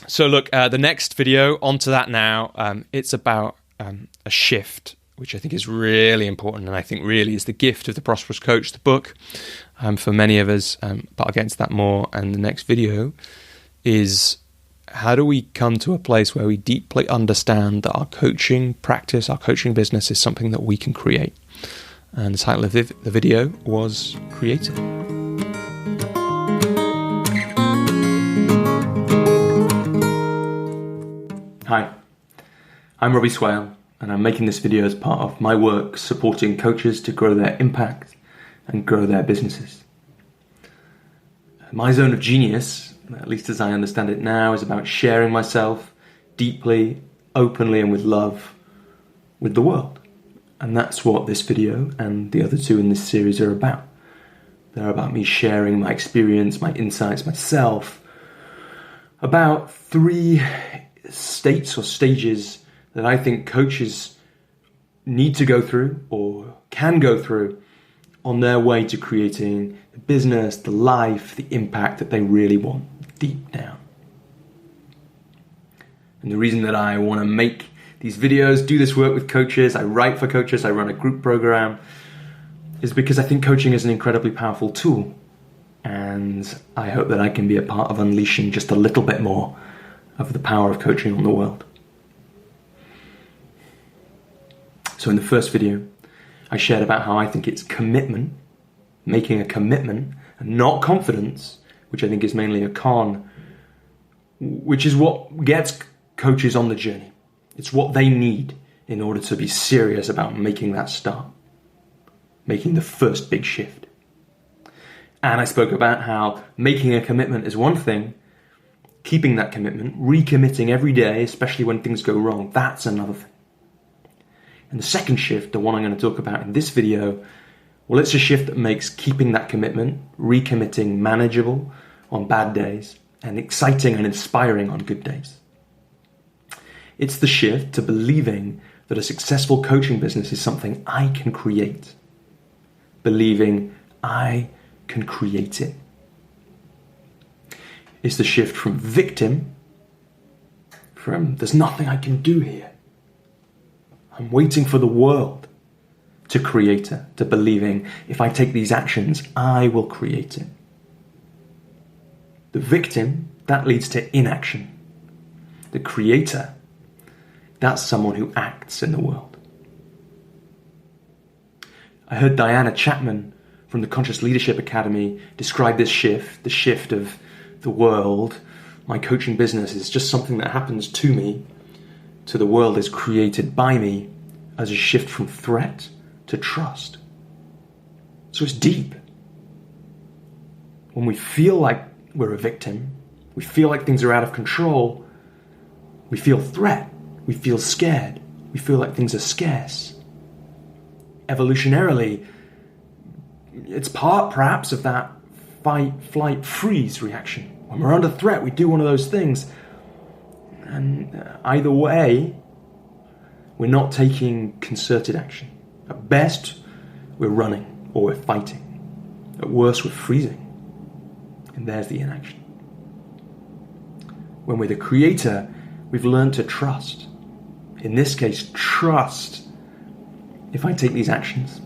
[SPEAKER 1] So look, the next video, onto that now. It's about a shift, which I think is really important, and I think really is the gift of The Prosperous Coach, the book, for many of us, but I'll get into that more. And the next video is, how do we come to a place where we deeply understand that our coaching practice, our coaching business is something that we can create? And the title of the video was Creative.
[SPEAKER 2] I'm Robbie Swale, and I'm making this video as part of my work supporting coaches to grow their impact and grow their businesses. My zone of genius, at least as I understand it now, is about sharing myself deeply, openly, and with love with the world. And that's what this video and the other two in this series are about. They're about me sharing my experience, my insights, myself, about 3 states or stages that I think coaches need to go through or can go through on their way to creating the business, the life, the impact that they really want deep down. And the reason that I want to make these videos, do this work with coaches, I write for coaches, I run a group program, is because I think coaching is an incredibly powerful tool. And I hope that I can be a part of unleashing just a little bit more of the power of coaching on the world. So in the first video, I shared about how I think it's commitment, making a commitment, and not confidence, which I think is mainly a con, which is what gets coaches on the journey. It's what they need in order to be serious about making that start, making the first big shift. And I spoke about how making a commitment is one thing, keeping that commitment, recommitting every day, especially when things go wrong, that's another thing. And the second shift, the one I'm going to talk about in this video, well, it's a shift that makes keeping that commitment, recommitting manageable on bad days, and exciting and inspiring on good days. It's the shift to believing that a successful coaching business is something I can create. Believing I can create it. It's the shift from victim, from there's nothing I can do here, I'm waiting for the world, to creator, to believing if I take these actions, I will create it. The victim, that leads to inaction. The creator, that's someone who acts in the world. I heard Diana Chapman from the Conscious Leadership Academy describe this shift, the shift of the world. My coaching business is just something that happens to me, to the world is created by me, as a shift from threat to trust. So it's deep. When we feel like we're a victim, we feel like things are out of control, we feel threat, we feel scared, we feel like things are scarce. Evolutionarily, it's part perhaps of that fight, flight, freeze reaction. When we're under threat, we do one of those things. And either way, we're not taking concerted action. At best, we're running or we're fighting. At worst, we're freezing. And there's the inaction. When we're the creator, we've learned to trust. In this case, trust. If I take these actions,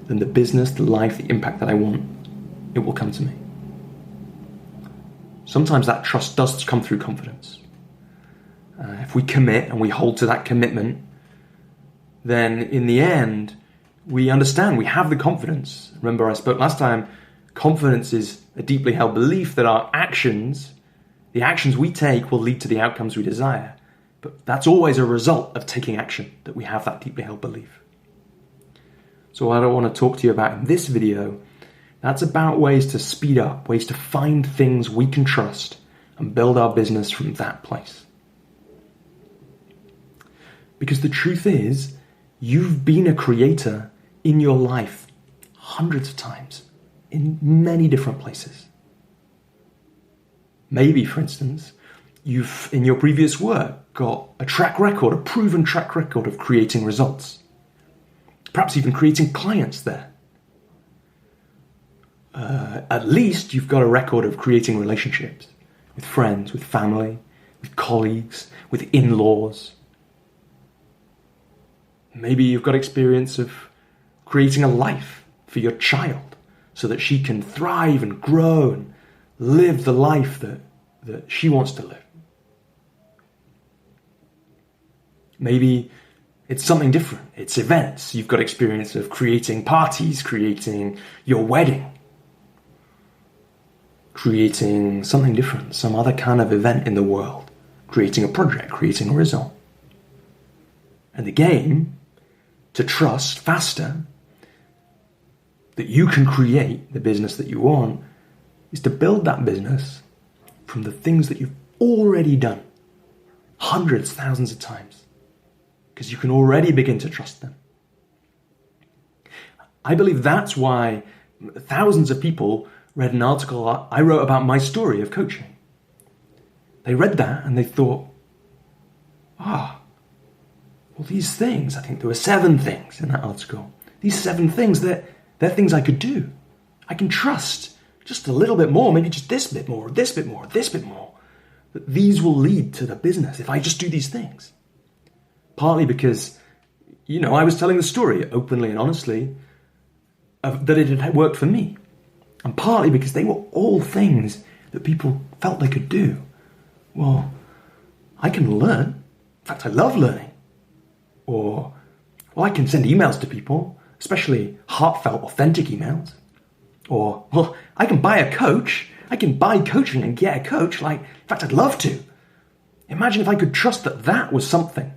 [SPEAKER 2] then the business, the life, the impact that I want, it will come to me. Sometimes that trust does come through confidence. If we commit and we hold to that commitment, then in the end, we understand, we have the confidence. Remember, I spoke last time, confidence is a deeply held belief that our actions, the actions we take, will lead to the outcomes we desire. But that's always a result of taking action, that we have that deeply held belief. So what I want to talk to you about in this video, that's about ways to speed up, ways to find things we can trust and build our business from that place. Because the truth is, you've been a creator in your life hundreds of times, in many different places. Maybe, for instance, you've, in your previous work, got a track record, a proven track record of creating results. Perhaps even creating clients there. At least you've got a record of creating relationships with friends, with family, with colleagues, with in-laws. Maybe you've got experience of creating a life for your child so that she can thrive and grow and live the life that she wants to live. Maybe it's something different. It's events. You've got experience of creating parties, creating your wedding, creating something different, some other kind of event in the world, creating a project, creating a result. And the game to trust faster that you can create the business that you want is to build that business from the things that you've already done hundreds, thousands of times, because you can already begin to trust them. I believe that's why thousands of people read an article I wrote about my story of coaching. They read that and they thought, well, these things, I think there were 7 things in that article. These 7 things, they're things I could do. I can trust just a little bit more, maybe just this bit more, this bit more, this bit more. That these will lead to the business if I just do these things. Partly because, I was telling the story openly and honestly that it had worked for me. And partly because they were all things that people felt they could do. Well, I can learn. In fact, I love learning. Or, I can send emails to people, especially heartfelt, authentic emails. Or, I can buy a coach. I can buy coaching and get a coach. In fact, I'd love to. Imagine if I could trust that was something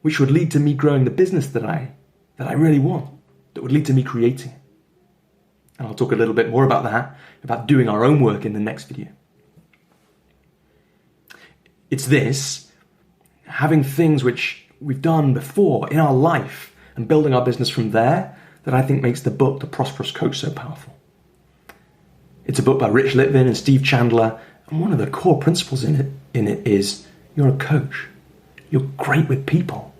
[SPEAKER 2] which would lead to me growing the business that I really want, that would lead to me creating it. And I'll talk a little bit more about that, about doing our own work in the next video. It's this, having things which we've done before in our life and building our business from there, that I think makes the book, The Prosperous Coach, so powerful. It's a book by Rich Litvin and Steve Chandler, and one of the core principles in it is you're a coach. You're great with people.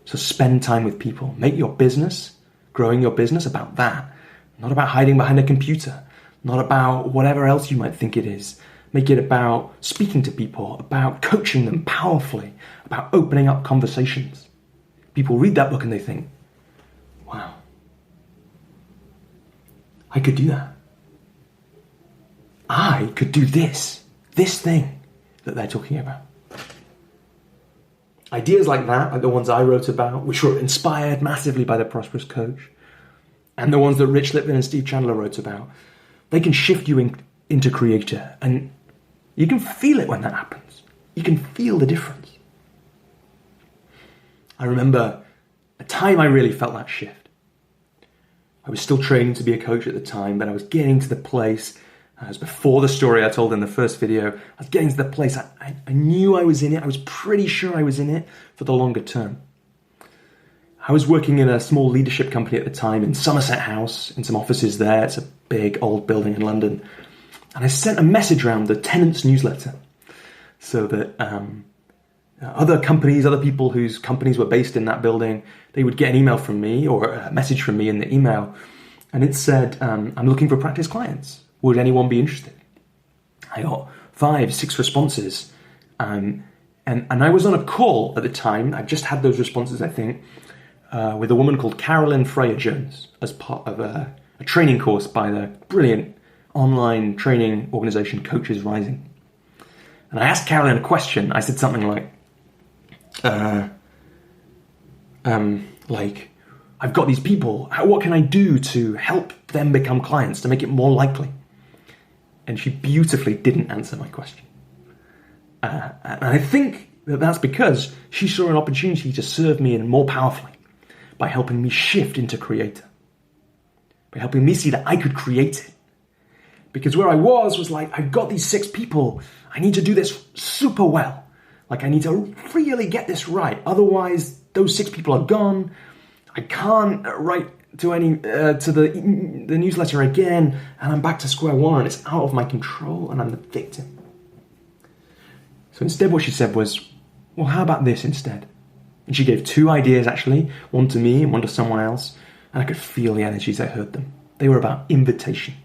[SPEAKER 2] So spend time with people. Make your business, growing your business, about that. Not about hiding behind a computer. Not about whatever else you might think it is. Make it about speaking to people, about coaching them powerfully, about opening up conversations. People read that book and they think, wow, I could do that. I could do this thing that they're talking about. Ideas like that, like the ones I wrote about, which were inspired massively by The Prosperous Coach, and the ones that Rich Litvin and Steve Chandler wrote about, they can shift you into creator. And you can feel it when that happens. You can feel the difference. I remember a time I really felt that shift. I was still training to be a coach at the time, but I was getting to the place, as before the story I told in the first video, I was getting to the place I knew I was in it. I was pretty sure I was in it for the longer term. I was working in a small leadership company at the time in Somerset House, in some offices there. It's a big old building in London. And I sent a message around the tenants newsletter so that other companies, other people whose companies were based in that building, they would get an email from me or a message from me in the email. And it said, I'm looking for practice clients. Would anyone be interested? I got 5, 6 responses. And I was on a call at the time. I just had those responses, I think, with a woman called Carolyn Freya-Jones as part of a training course by the brilliant online training organization Coaches Rising. And I asked Carolyn a question. I said something like, I've got these people. What can I do to help them become clients, to make it more likely? And she beautifully didn't answer my question. And I think that's because she saw an opportunity to serve me in more powerfully by helping me shift into creator, by helping me see that I could create it. Because where I was like, I've got these 6 people. I need to do this super well. I need to really get this right. Otherwise, those 6 people are gone. I can't write to the newsletter again, and I'm back to square one. It's out of my control, and I'm the victim. So instead, what she said was, well, how about this instead? And she gave 2 ideas, actually, one to me and one to someone else, and I could feel the energy as I heard them. They were about invitation.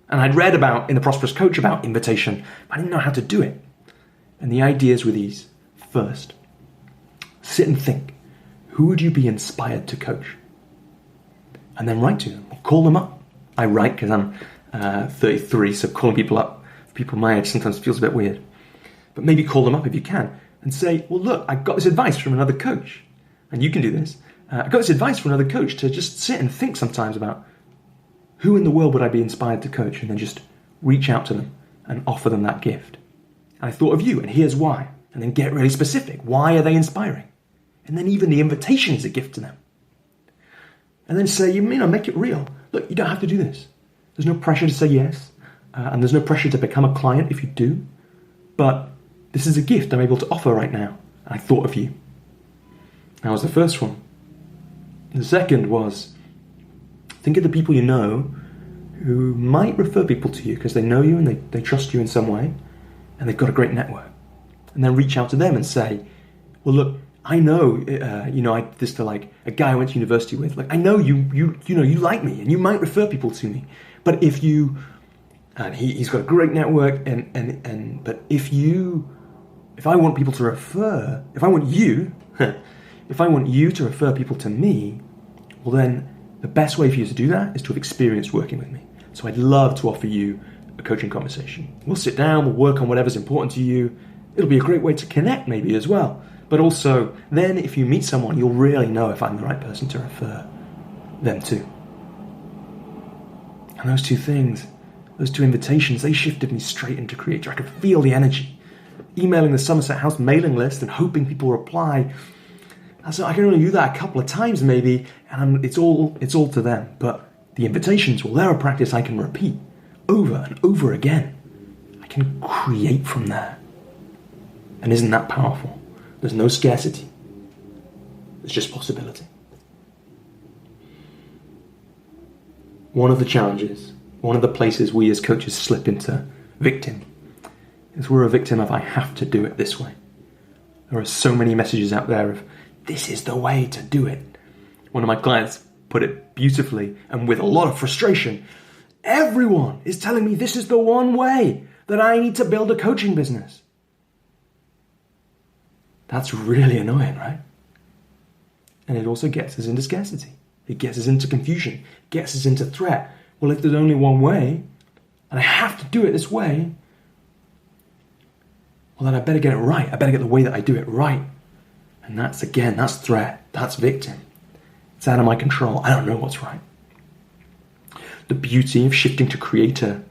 [SPEAKER 2] And I'd read about, in The Prosperous Coach, about invitation, but I didn't know how to do it. And the ideas were these. First, sit and think. Who would you be inspired to coach? And then write to them, or call them up. I write because I'm 33, so calling people up, for people my age, sometimes feels a bit weird. But maybe call them up if you can, and say, well, look, I got this advice from another coach, and you can do this. I got this advice from another coach to just sit and think sometimes about who in the world would I be inspired to coach, and then just reach out to them and offer them that gift. And I thought of you, and here's why. And then get really specific. Why are they inspiring? And then even the invitation is a gift to them. And then say, make it real. Look, you don't have to do this. There's no pressure to say yes. And there's no pressure to become a client if you do. But this is a gift I'm able to offer right now. And I thought of you. That was the first one. The second was, think of the people you know who might refer people to you because they know you and they trust you in some way. And they've got a great network. And then reach out to them and say, well, look, I know, I did this to like a guy I went to university with. Like, I know you like me and you might refer people to me. But if you, and he's got a great network but if I want people to refer, if I want you to refer people to me, well then the best way for you to do that is to have experienced working with me. So I'd love to offer you a coaching conversation. We'll sit down, we'll work on whatever's important to you. It'll be a great way to connect maybe as well. But also, then if you meet someone, you'll really know if I'm the right person to refer them to. And those two things, those two invitations, they shifted me straight into creator. I could feel the energy. Emailing the Somerset House mailing list and hoping people reply. I can only do that a couple of times maybe, and it's all to them. But the invitations, well, they're a practice I can repeat over and over again. I can create from there. And isn't that powerful? There's no scarcity. There's just possibility. One of the challenges, one of the places we as coaches slip into victim, is we're a victim of I have to do it this way. There are so many messages out there of this is the way to do it. One of my clients put it beautifully and with a lot of frustration. Everyone is telling me this is the one way that I need to build a coaching business. That's really annoying, right? And it also gets us into scarcity. It gets us into confusion, gets us into threat. Well, if there's only one way, and I have to do it this way, well, then I better get it right. I better get the way that I do it right. And that's threat. That's victim. It's out of my control. I don't know what's right. The beauty of shifting to creator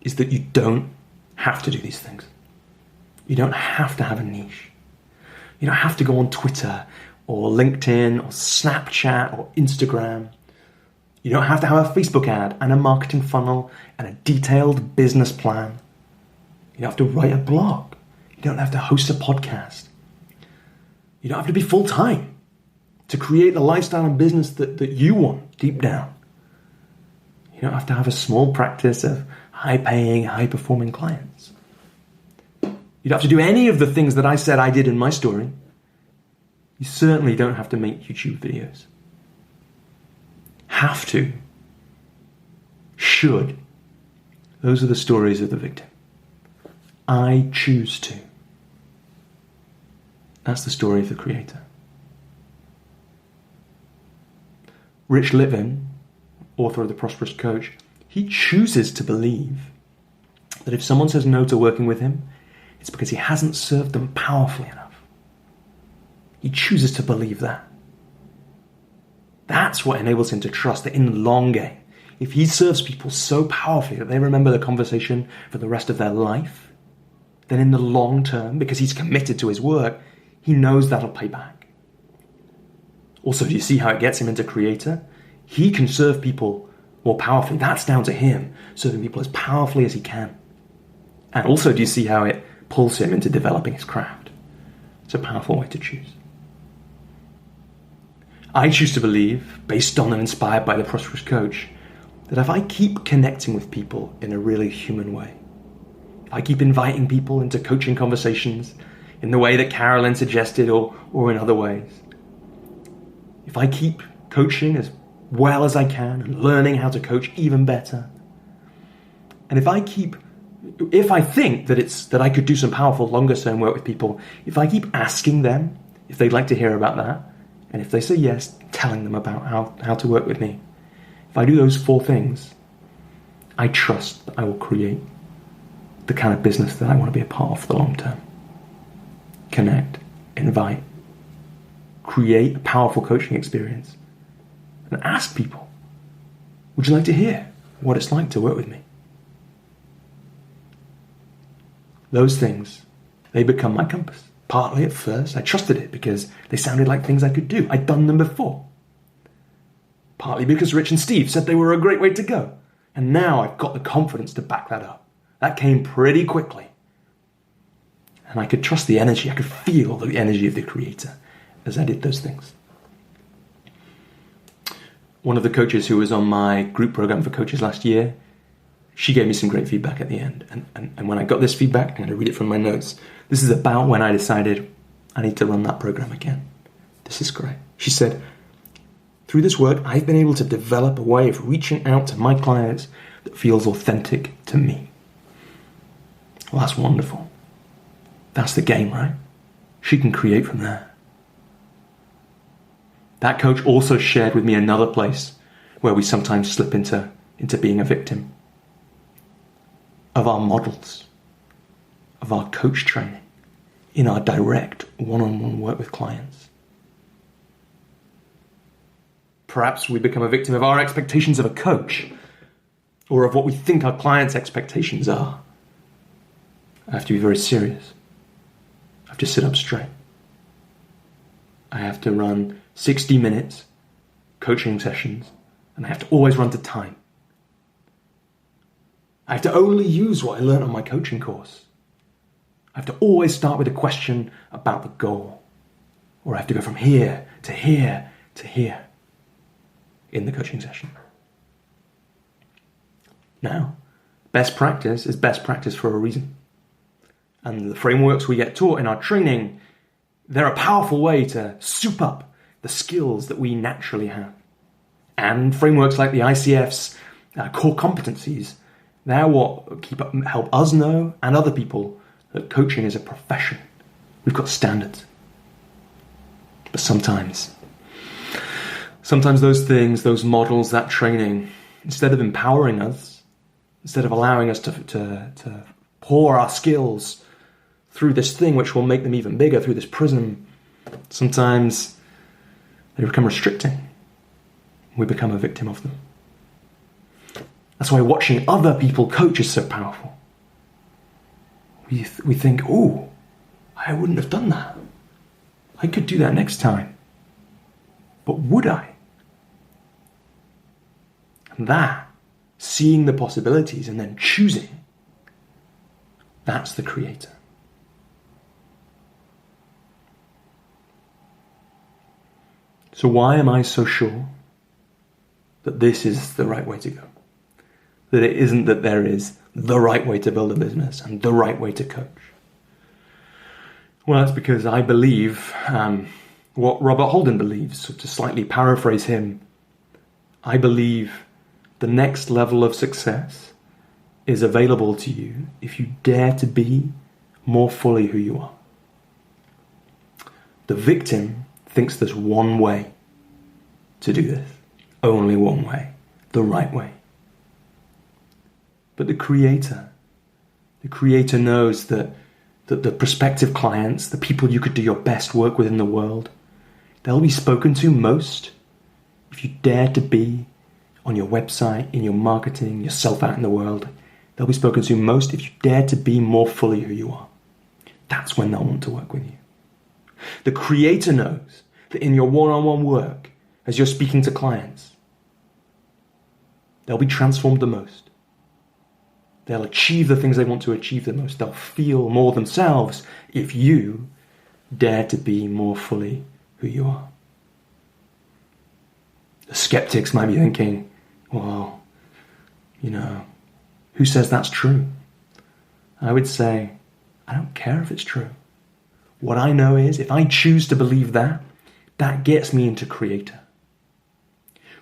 [SPEAKER 2] is that you don't have to do these things. You don't have to have a niche. You don't have to go on Twitter or LinkedIn or Snapchat or Instagram. You don't have to have a Facebook ad and a marketing funnel and a detailed business plan. You don't have to write a blog. You don't have to host a podcast. You don't have to be full-time to create the lifestyle and business that you want deep down. You don't have to have a small practice of high-paying, high-performing clients. You don't have to do any of the things that I said I did in my story. You certainly don't have to make YouTube videos. Have to. Should. Those are the stories of the victim. I choose to. That's the story of the creator. Rich Litvin, author of The Prosperous Coach, he chooses to believe that if someone says no to working with him, it's because he hasn't served them powerfully enough. He chooses to believe that. That's what enables him to trust that in the long game, if he serves people so powerfully that they remember the conversation for the rest of their life, then in the long term, because he's committed to his work, he knows that'll pay back. Also, do you see how it gets him into creator? He can serve people more powerfully. That's down to him, serving people as powerfully as he can. And also, do you see how it pulls him into developing his craft? It's a powerful way to choose. I choose to believe, based on and inspired by The Prosperous Coach, that if I keep connecting with people in a really human way, if I keep inviting people into coaching conversations in the way that Carolyn suggested or in other ways, if I keep coaching as well as I can and learning how to coach even better, and if I think that I could do some powerful longer term work with people, if I keep asking them if they'd like to hear about that, and if they say yes, telling them about how to work with me, if I do those 4 things, I trust that I will create the kind of business that I want to be a part of for the long term. Connect, invite, create a powerful coaching experience, and ask people, would you like to hear what it's like to work with me? those things, they become my compass. Partly at first, I trusted it because they sounded like things I could do. I'd done them before. Partly because Rich and Steve said they were a great way to go. And now I've got the confidence to back that up. That came pretty quickly. And I could trust the energy. I could feel the energy of the creator as I did those things. One of the coaches who was on my group program for coaches last year, she gave me some great feedback at the end. And when I got this feedback, I'm going to read it from my notes. This is about when I decided I need to run that program again. This is great. She said, through this work, I've been able to develop a way of reaching out to my clients that feels authentic to me. Well, that's wonderful. That's the game, right? She can create from there. That coach also shared with me another place where we sometimes slip into being a victim of our models, of our coach training, in our direct one-on-one work with clients. Perhaps we become a victim of our expectations of a coach, or of what we think our clients' expectations are. I have to be very serious. I have to sit up straight. I have to run 60 minutes coaching sessions, and I have to always run to time. I have to only use what I learned on my coaching course. I have to always start with a question about the goal, or I have to go from here to here to here in the coaching session. Now, best practice is best practice for a reason. And the frameworks we get taught in our training, they're a powerful way to soup up the skills that we naturally have. And frameworks like the ICF's core competencies, they're what help us know and other people that coaching is a profession. We've got standards. But sometimes those things, those models, that training, instead of empowering us, instead of allowing us to pour our skills through this thing which will make them even bigger, through this prism, sometimes they become restricting. We become a victim of them. That's why watching other people coach is so powerful. We think, oh, I wouldn't have done that. I could do that next time. But would I? And that, seeing the possibilities and then choosing, that's the creator. So why am I so sure that this is the right way to go? That it isn't that there is the right way to build a business and the right way to coach? Well, that's because I believe what Robert Holden believes. So to slightly paraphrase him, I believe the next level of success is available to you if you dare to be more fully who you are. The victim thinks there's one way to do this. Only one way. The right way. But the creator knows that the prospective clients, the people you could do your best work with in the world, they'll be spoken to most if you dare to be on your website, in your marketing, yourself out in the world. They'll be spoken to most if you dare to be more fully who you are. That's when they'll want to work with you. The creator knows that in your one-on-one work, as you're speaking to clients, they'll be transformed the most. They'll achieve the things they want to achieve the most. They'll feel more themselves if you dare to be more fully who you are. The skeptics might be thinking, well, who says that's true? I would say, I don't care if it's true. What I know is if I choose to believe that, that gets me into creator.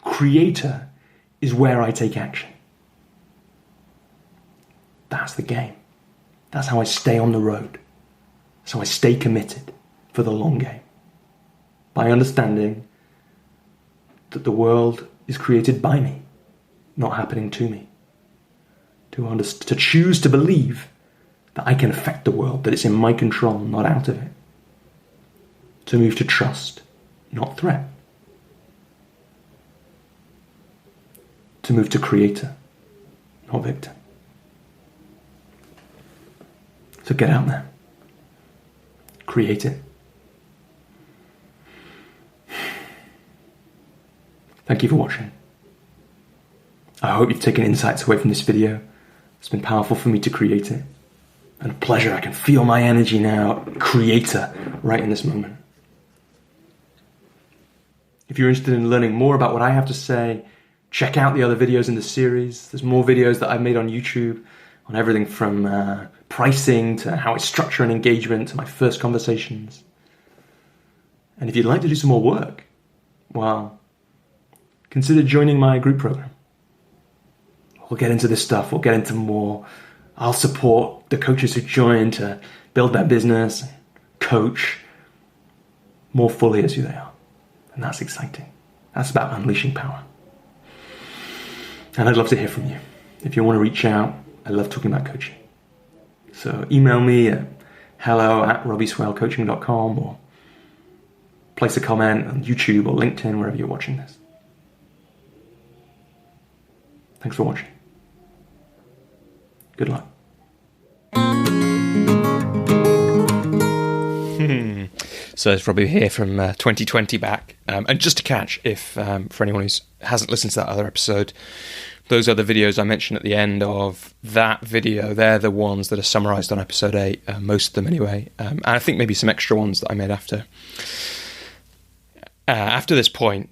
[SPEAKER 2] Creator is where I take action. That's the game. That's how I stay on the road. So I stay committed for the long game. By understanding that the world is created by me, not happening to me. To choose to believe that I can affect the world, that it's in my control, not out of it. To move to trust, not threat. To move to creator, not victim. So get out there. Create it. Thank you for watching. I hope you've taken insights away from this video. It's been powerful for me to create it. And a pleasure. I can feel my energy now, creator, right in this moment. If you're interested in learning more about what I have to say, check out the other videos in the series. There's more videos that I've made on YouTube on everything from pricing to how I structure an engagement to my first conversations. And if you'd like to do some more work, well, consider joining my group program. We'll get into this stuff. We'll get into more. I'll support the coaches who join to build their business, coach more fully as who they are. And that's exciting. That's about unleashing power. And I'd love to hear from you. If you want to reach out, I love talking about coaching. So email me at hello@robbieswalecoaching.com or place a comment on YouTube or LinkedIn, wherever you're watching this. Thanks for watching. Good luck.
[SPEAKER 1] So it's Robbie here from 2020 back. And just to catch, if for anyone who hasn't listened to that other episode, those other videos I mentioned at the end of that video, they're the ones that are summarised on episode 8, most of them anyway. And I think maybe some extra ones that I made after this point.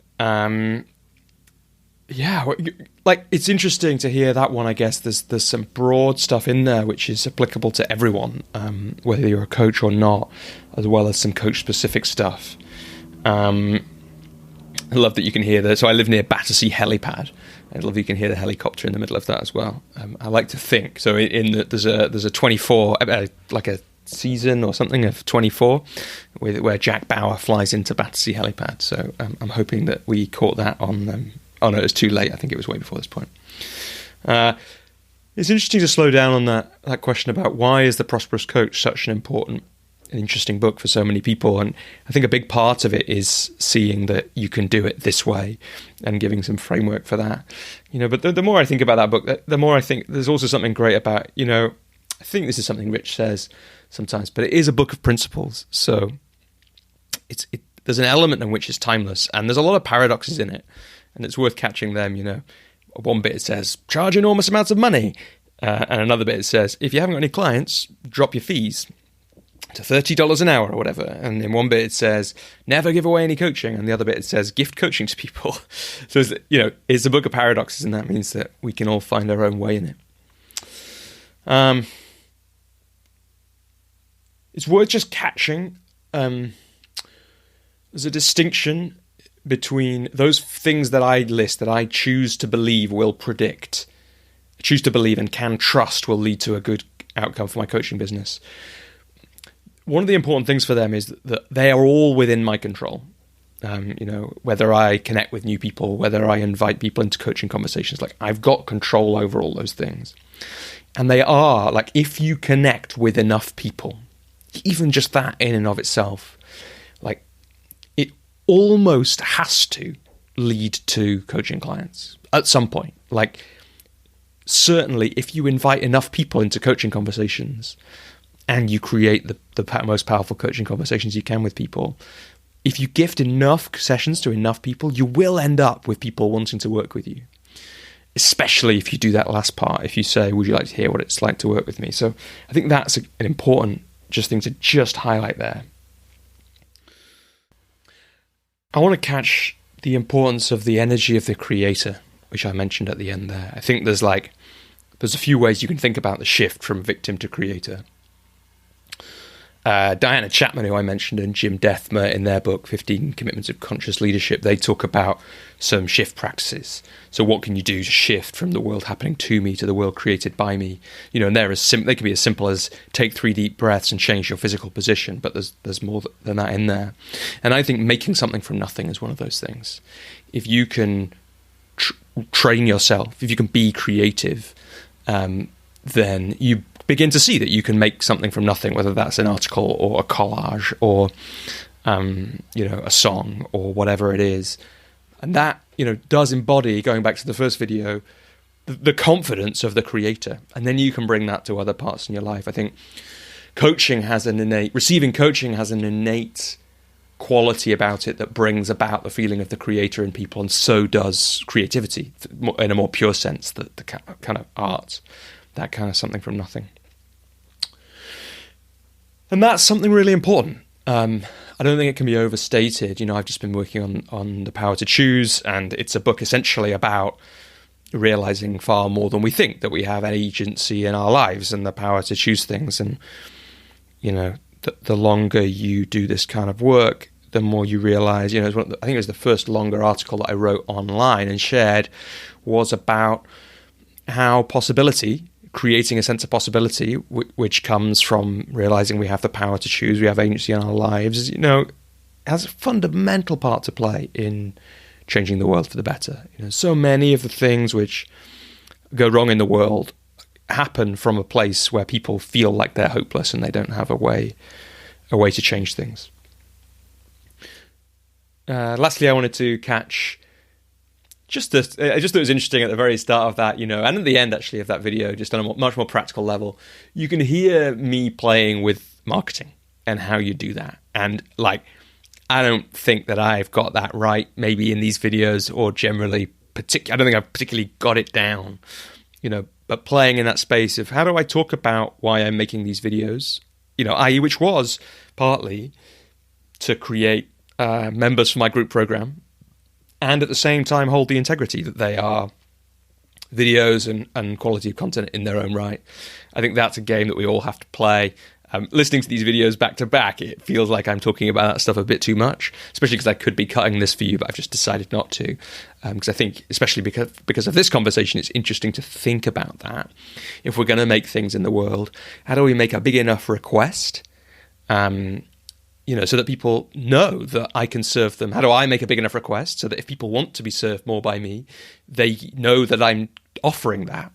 [SPEAKER 1] Like, it's interesting to hear that one. I guess there's some broad stuff in there which is applicable to everyone, whether you're a coach or not, as well as some coach-specific stuff. I love that you can hear that. So I live near Battersea Helipad. I love you can hear the helicopter in the middle of that as well. I like to think so. There's a 24 like a season or something of 24 where Jack Bauer flies into Battersea Helipad. So I'm hoping that we caught that on. Oh no, it was too late. I think it was way before this point. It's interesting to slow down on that question about why is The Prosperous Coach such an important and interesting book for so many people. And I think a big part of it is seeing that you can do it this way and giving some framework for that. But the more I think about that book, the more I think there's also something great about, I think this is something Rich says sometimes, but it is a book of principles. So there's an element in which is timeless, and there's a lot of paradoxes in it. And it's worth catching them, One bit it says, charge enormous amounts of money. And another bit it says, if you haven't got any clients, drop your fees to $30 an hour or whatever. And in one bit it says, never give away any coaching. And the other bit it says, gift coaching to people. So, it's a book of paradoxes, and that means that we can all find our own way in it. It's worth just catching. There's a distinction between those things that I list that I choose to believe will predict, choose to believe and can trust will lead to a good outcome for my coaching business. One of the important things for them is that they are all within my control. Whether I connect with new people, whether I invite people into coaching conversations, like I've got control over all those things. And they are, like, if you connect with enough people, even just that in and of itself, like, almost has to lead to coaching clients at some point. Like, certainly if you invite enough people into coaching conversations and you create the most powerful coaching conversations you can with people, if you gift enough sessions to enough people, you will end up with people wanting to work with you. Especially if you do that last part, if you say, would you like to hear what it's like to work with me? So I think that's an important thing to just highlight there. I want to catch the importance of the energy of the creator, which I mentioned at the end there. I think there's a few ways you can think about the shift from victim to creator. Diana Chapman, who I mentioned, and Jim Dethmer in their book, 15 Commitments of Conscious Leadership, they talk about some shift practices. So what can you do to shift from the world happening to me to the world created by me? And they can be as simple as take 3 deep breaths and change your physical position, but there's more than that in there. And I think making something from nothing is one of those things. If you can train yourself, if you can be creative, then you begin to see that you can make something from nothing, whether that's an article or a collage or a song or whatever it is. And that does embody, going back to the first video, the confidence of the creator. And then you can bring that to other parts in your life. I think receiving coaching has an innate quality about it that brings about the feeling of the creator in people, and so does creativity in a more pure sense, the kind of art, that kind of something from nothing. And that's something really important. I don't think it can be overstated. I've just been working on The Power to Choose, and it's a book essentially about realizing far more than we think, that we have an agency in our lives and the power to choose things. And the longer you do this kind of work, the more you realize, I think it was the first longer article that I wrote online and shared, was about how creating a sense of possibility, which comes from realizing we have the power to choose, we have agency in our lives, has a fundamental part to play in changing the world for the better. So many of the things which go wrong in the world happen from a place where people feel like they're hopeless and they don't have a way to change things. Lastly, I wanted to catch I just thought it was interesting at the very start of that, and at the end actually of that video, just on a much more practical level, you can hear me playing with marketing and how you do that. And I don't think that I've got that right, maybe in these videos or generally, I don't think I've particularly got it down, but playing in that space of how do I talk about why I'm making these videos, i.e. which was partly to create members for my group program, and at the same time hold the integrity that they are videos and quality of content in their own right. I think that's a game that we all have to play. Listening to these videos back to back, it feels like I'm talking about that stuff a bit too much, especially because I could be cutting this for you, but I've just decided not to. Because I think, especially because of this conversation, it's interesting to think about that. If we're going to make things in the world, how do we make a big enough request so that people know that I can serve them? How do I make a big enough request so that if people want to be served more by me, they know that I'm offering that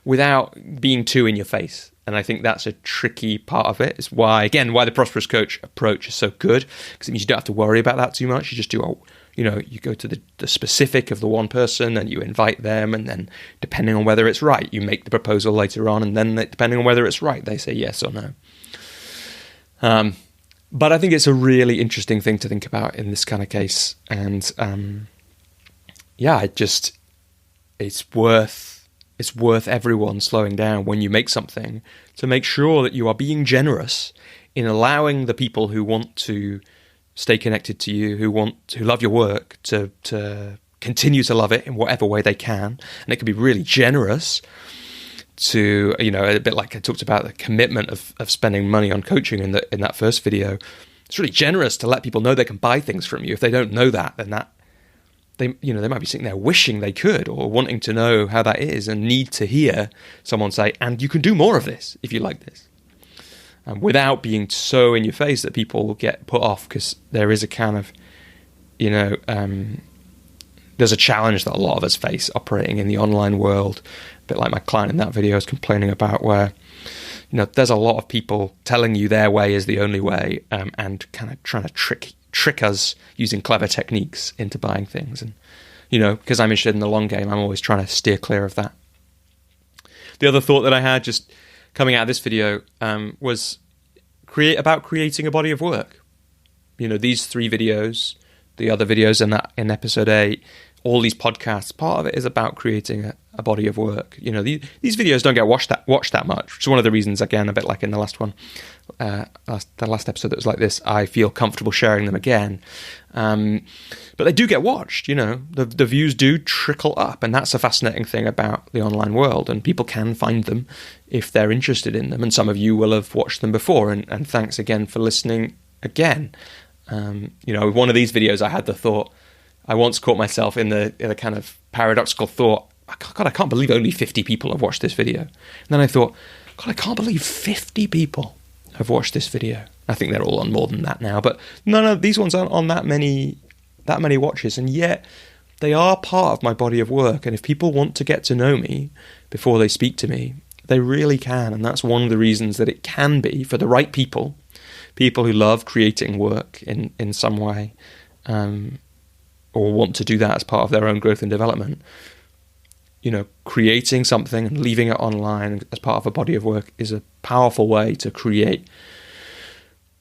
[SPEAKER 1] without being too in your face? And I think that's a tricky part of it. It's why the Prosperous Coach approach is so good, because it means you don't have to worry about that too much. You just do, you go to the specific of the one person and you invite them, and then depending on whether it's right, you make the proposal later on, and then depending on whether it's right, they say yes or no. But I think it's a really interesting thing to think about in this kind of case. And it's worth everyone slowing down when you make something to make sure that you are being generous in allowing the people who want to stay connected to you, who love your work, to continue to love it in whatever way they can. And it can be really generous to, a bit like I talked about the commitment of spending money on coaching in that first video. It's really generous to let people know they can buy things from you. If they don't know that, then they might be sitting there wishing they could, or wanting to know how that is, and need to hear someone say, and you can do more of this if you like this, without being so in your face that people get put off, because there is a kind of, there's a challenge that a lot of us face operating in the online world, a bit like my client in that video is complaining about, where there's a lot of people telling you their way is the only way, and kind of trying to trick us using clever techniques into buying things. And because I'm interested in the long game, I'm always trying to steer clear of that. The other thought that I had just coming out of this video was about creating a body of work. These 3 videos, the other videos in episode 8, all these podcasts, part of it is about creating a body of work. These videos don't get watched that much, which is one of the reasons, again, a bit like in the last one, the last episode that was like this, I feel comfortable sharing them again. But they do get watched, the views do trickle up, and that's a fascinating thing about the online world, and people can find them if they're interested in them, and some of you will have watched them before, and thanks again for listening again. One of these videos I had the thought, I once caught myself in the kind of paradoxical thought, God, I can't believe only 50 people have watched this video. And then I thought, God, I can't believe 50 people have watched this video. I think they're all on more than that now, but no, these ones aren't on that many watches, and yet they are part of my body of work. And if people want to get to know me before they speak to me, they really can. And that's one of the reasons that it can be, for the right people who love creating work in some way, or want to do that as part of their own growth and development, creating something and leaving it online as part of a body of work is a powerful way to create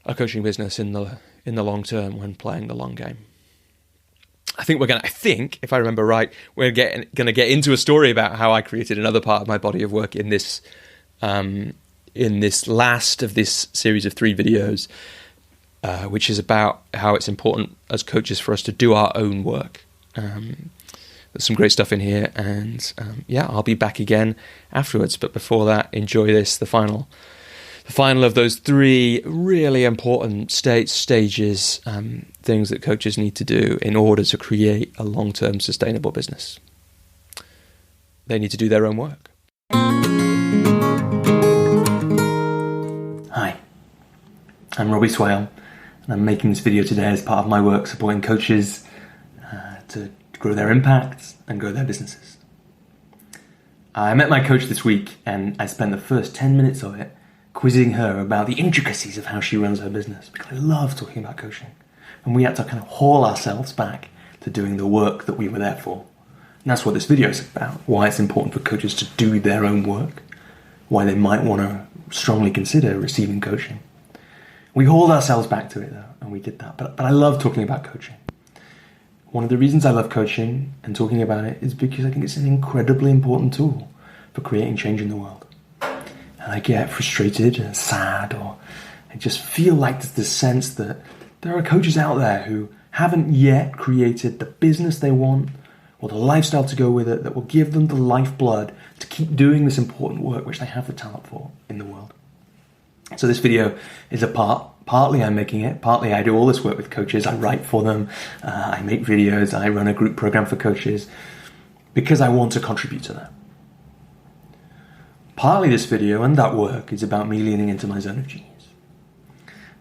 [SPEAKER 1] a coaching business in the long term when playing the long game. I think, if I remember right, we're going to get into a story about how I created another part of my body of work in this last of this series of 3 videos, which is about how it's important as coaches for us to do our own work. There's some great stuff in here, and I'll be back again afterwards. But before that, enjoy this, the final of those 3 really important stages, things that coaches need to do in order to create a long-term sustainable business. They need to do their own work.
[SPEAKER 2] Hi, I'm Robbie Swale, and I'm making this video today as part of my work supporting coaches to grow their impact and grow their businesses. I met my coach this week, and I spent the first 10 minutes of it quizzing her about the intricacies of how she runs her business, because I love talking about coaching. And we had to kind of haul ourselves back to doing the work that we were there for. And that's what this video is about, why it's important for coaches to do their own work, why they might want to strongly consider receiving coaching. We hauled ourselves back to it, though, and we did that. But I love talking about coaching. One of the reasons I love coaching and talking about it is because I think it's an incredibly important tool for creating change in the world. And I get frustrated and sad, or I just feel like there's this sense that there are coaches out there who haven't yet created the business they want or the lifestyle to go with it that will give them the lifeblood to keep doing this important work which they have the talent for in the world. So this video is partly I'm making it, partly I do all this work with coaches. I write for them, I make videos, I run a group program for coaches because I want to contribute to that. Partly this video and that work is about me leaning into my zone of genius.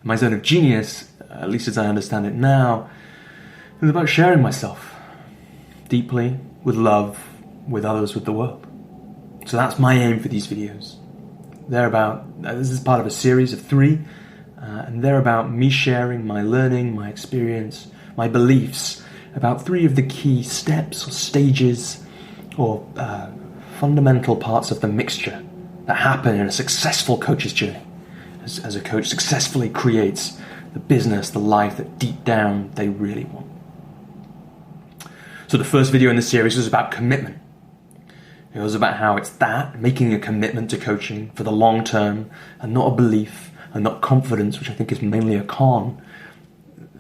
[SPEAKER 2] My zone of genius, at least as I understand it now, is about sharing myself deeply, with love, with others, with the world. So that's my aim for these videos. This is part of a series of 3, and they're about me sharing my learning, my experience, my beliefs about 3 of the key steps or stages or fundamental parts of the mixture that happen in a successful coach's journey. As a coach successfully creates the business, the life that deep down they really want. So the first video in the series was about commitment. It was about how it's making a commitment to coaching for the long term, and not a belief and not confidence, which I think is mainly a con.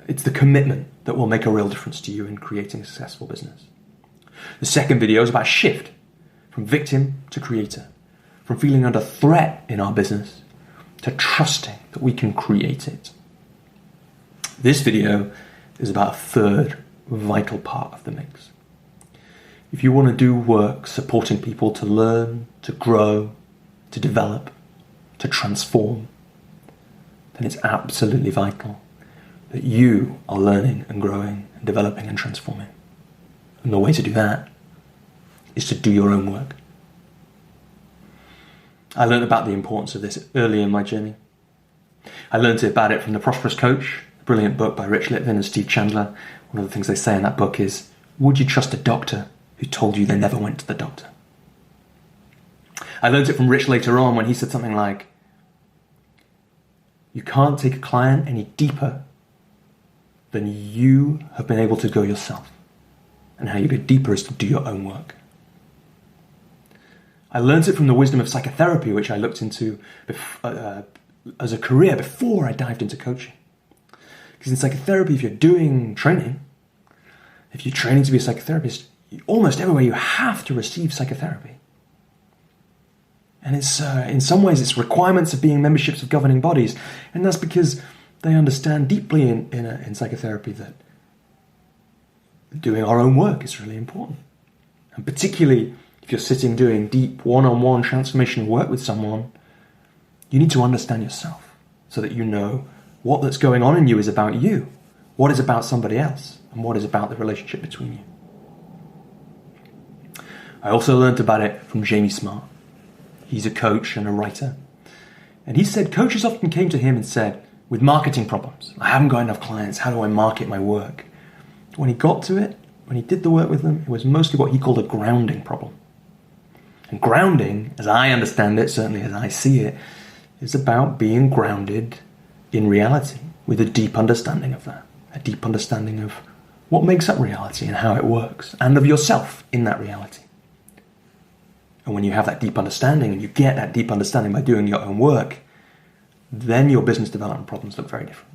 [SPEAKER 2] It's the commitment that will make a real difference to you in creating a successful business. The second video is about shift from victim to creator, from feeling under threat in our business to trusting that we can create it. This video is about a third vital part of the mix. If you want to do work supporting people to learn, to grow, to develop, to transform, then it's absolutely vital that you are learning and growing and developing and transforming. And the way to do that is to do your own work. I learned about the importance of this early in my journey. I learned about it from The Prosperous Coach, a brilliant book by Rich Litvin and Steve Chandler. One of the things they say in that book is, would you trust a doctor who told you they never went to the doctor? I learned it from Rich later on when he said something like, you can't take a client any deeper than you have been able to go yourself. And how you go deeper is to do your own work. I learned it from the wisdom of psychotherapy, which I looked into as a career before I dived into coaching. Because in psychotherapy, if you're doing training, if you're training to be a psychotherapist, almost everywhere you have to receive psychotherapy. And it's in some ways it's requirements of being memberships of governing bodies, and that's because they understand deeply in psychotherapy that doing our own work is really important. And particularly if you're sitting doing deep one-on-one transformational work with someone, you need to understand yourself so that you know what that's going on in you is about you, what is about somebody else, and what is about the relationship between you. I also learned about it from Jamie Smart. He's a coach and a writer. And he said coaches often came to him and said, with marketing problems, I haven't got enough clients, how do I market my work? When he got to it, when he did the work with them, it was mostly what he called a grounding problem. And grounding, as I understand it, certainly as I see it, is about being grounded in reality with a deep understanding of that, a deep understanding of what makes up reality and how it works, and of yourself in that reality. And when you have that deep understanding, and you get that deep understanding by doing your own work, then your business development problems look very different.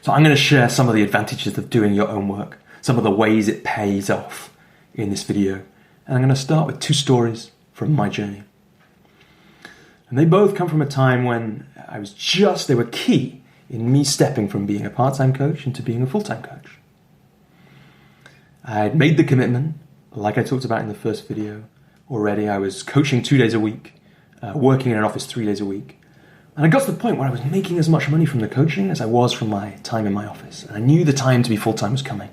[SPEAKER 2] So I'm going to share some of the advantages of doing your own work, some of the ways it pays off in this video. And I'm going to start with 2 stories from my journey. And they both come from a time when they were key in me stepping from being a part-time coach into being a full-time coach. I had made the commitment, like I talked about in the first video already. I was coaching 2 days a week, working in an office 3 days a week. And I got to the point where I was making as much money from the coaching as I was from my time in my office. And I knew the time to be full-time was coming.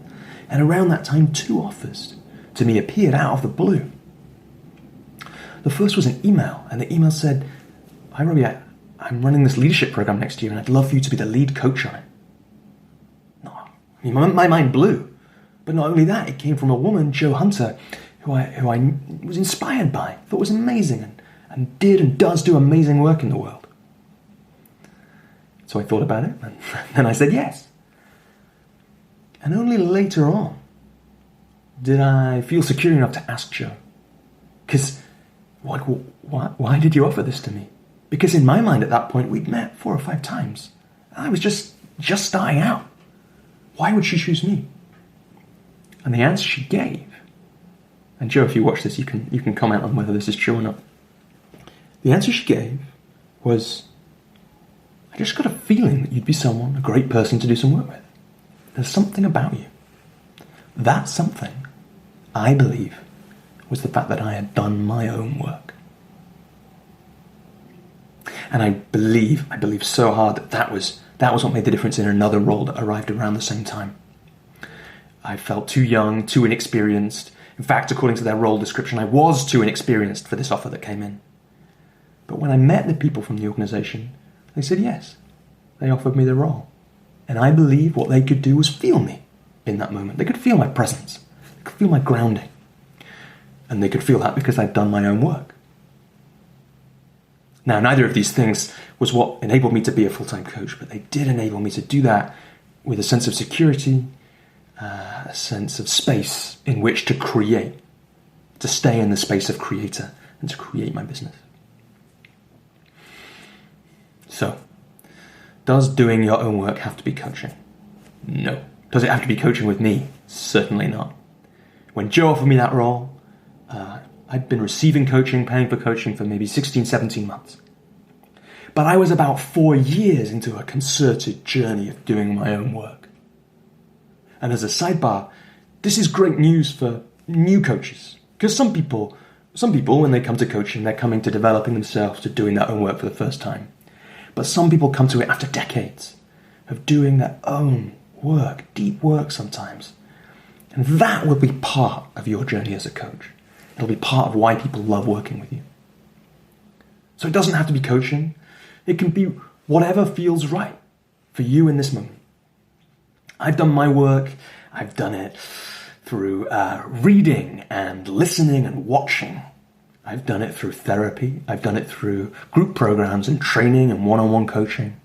[SPEAKER 2] And around that time, 2 offers to me appeared out of the blue. The first was an email, and the email said, "Hi Robbie, I'm running this leadership program next year, and I'd love for you to be the lead coach on it." No, I mean, my mind blew. But not only that, it came from a woman, Jo Hunter, who I was inspired by, thought was amazing, and did and does do amazing work in the world. So I thought about it, and then I said yes. And only later on did I feel secure enough to ask Jo, because why did you offer this to me? Because in my mind at that point, we'd met 4 or 5 times. I was just starting out. Why would she choose me? And the answer she gave, and Jo, if you watch this, you can comment on whether this is true or not. The answer she gave was, "I just got a feeling that you'd be a great person to do some work with. There's something about you." That something, I believe, was the fact that I had done my own work. And I believe so hard that was what made the difference in another role that arrived around the same time. I felt too young, too inexperienced. In fact, according to their role description, I was too inexperienced for this offer that came in. But when I met the people from the organization, they said yes. They offered me the role. And I believe what they could do was feel me in that moment. They could feel my presence. They could feel my grounding. And they could feel that because I'd done my own work. Now, neither of these things was what enabled me to be a full-time coach, but they did enable me to do that with a sense of security, a sense of space in which to create, to stay in the space of creator and to create my business. So, does doing your own work have to be coaching? No. Does it have to be coaching with me? Certainly not. When Jo offered me that role, I'd been receiving coaching, paying for coaching for maybe 16, 17 months. But I was about 4 years into a concerted journey of doing my own work. And as a sidebar, this is great news for new coaches. Because some people, when they come to coaching, they're coming to developing themselves, to doing their own work for the first time. But some people come to it after decades of doing their own work, deep work sometimes. And that will be part of your journey as a coach. It'll be part of why people love working with you. So it doesn't have to be coaching. It can be whatever feels right for you in this moment. I've done my work. I've done it through reading and listening and watching. I've done it through therapy. I've done it through group programs and training and one-on-one coaching.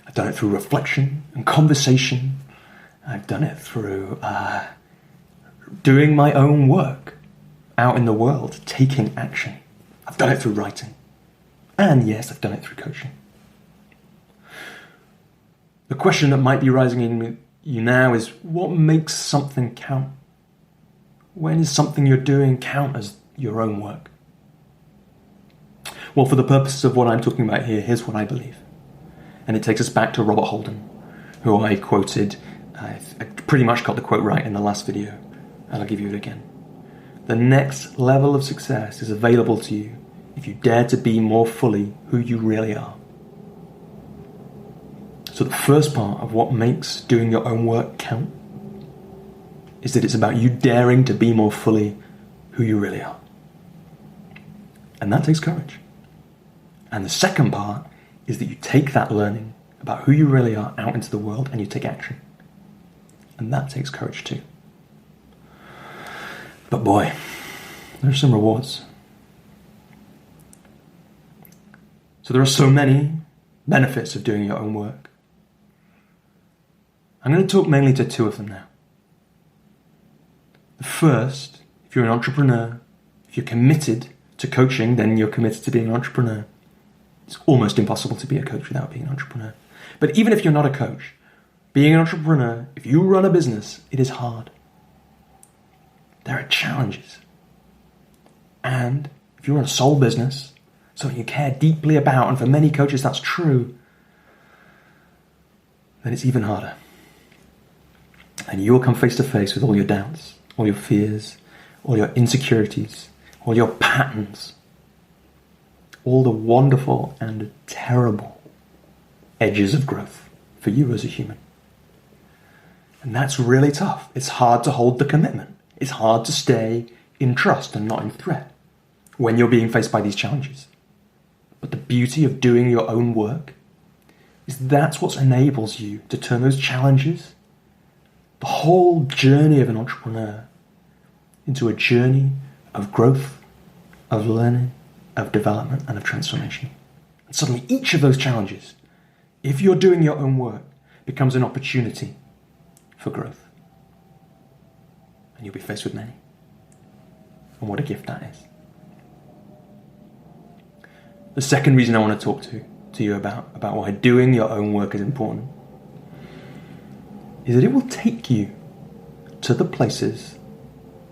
[SPEAKER 2] I've done it through reflection and conversation. I've done it through doing my own work out in the world, taking action. I've done it through writing. And yes, I've done it through coaching. The question that might be rising in you now is, what makes something count? When is something you're doing count as your own work? Well, for the purposes of what I'm talking about here, here's what I believe. And it takes us back to Robert Holden, who I quoted. I pretty much got the quote right in the last video, and I'll give you it again. The next level of success is available to you if you dare to be more fully who you really are. So the first part of what makes doing your own work count is that it's about you daring to be more fully who you really are. And that takes courage. And the second part is that you take that learning about who you really are out into the world and you take action. And that takes courage too. But boy, there are some rewards. So there are so many benefits of doing your own work. I'm going to talk mainly to two of them now. The first, if you're an entrepreneur, if you're committed to coaching, then you're committed to being an entrepreneur. It's almost impossible to be a coach without being an entrepreneur. But even if you're not a coach, being an entrepreneur, if you run a business, it is hard. There are challenges. And if you're in a sole business, something you care deeply about, and for many coaches that's true, then it's even harder. And you'll come face to face with all your doubts, all your fears, all your insecurities, all your patterns, all the wonderful and terrible edges of growth for you as a human. And that's really tough. It's hard to hold the commitment. It's hard to stay in trust and not in threat when you're being faced by these challenges. But the beauty of doing your own work is that's what enables you to turn those challenges, the whole journey of an entrepreneur, into a journey of growth, of learning, of development, and of transformation. And suddenly each of those challenges, if you're doing your own work, becomes an opportunity for growth. And you'll be faced with many. And what a gift that is. The second reason I want to talk to you about why doing your own work is important is that it will take you to the places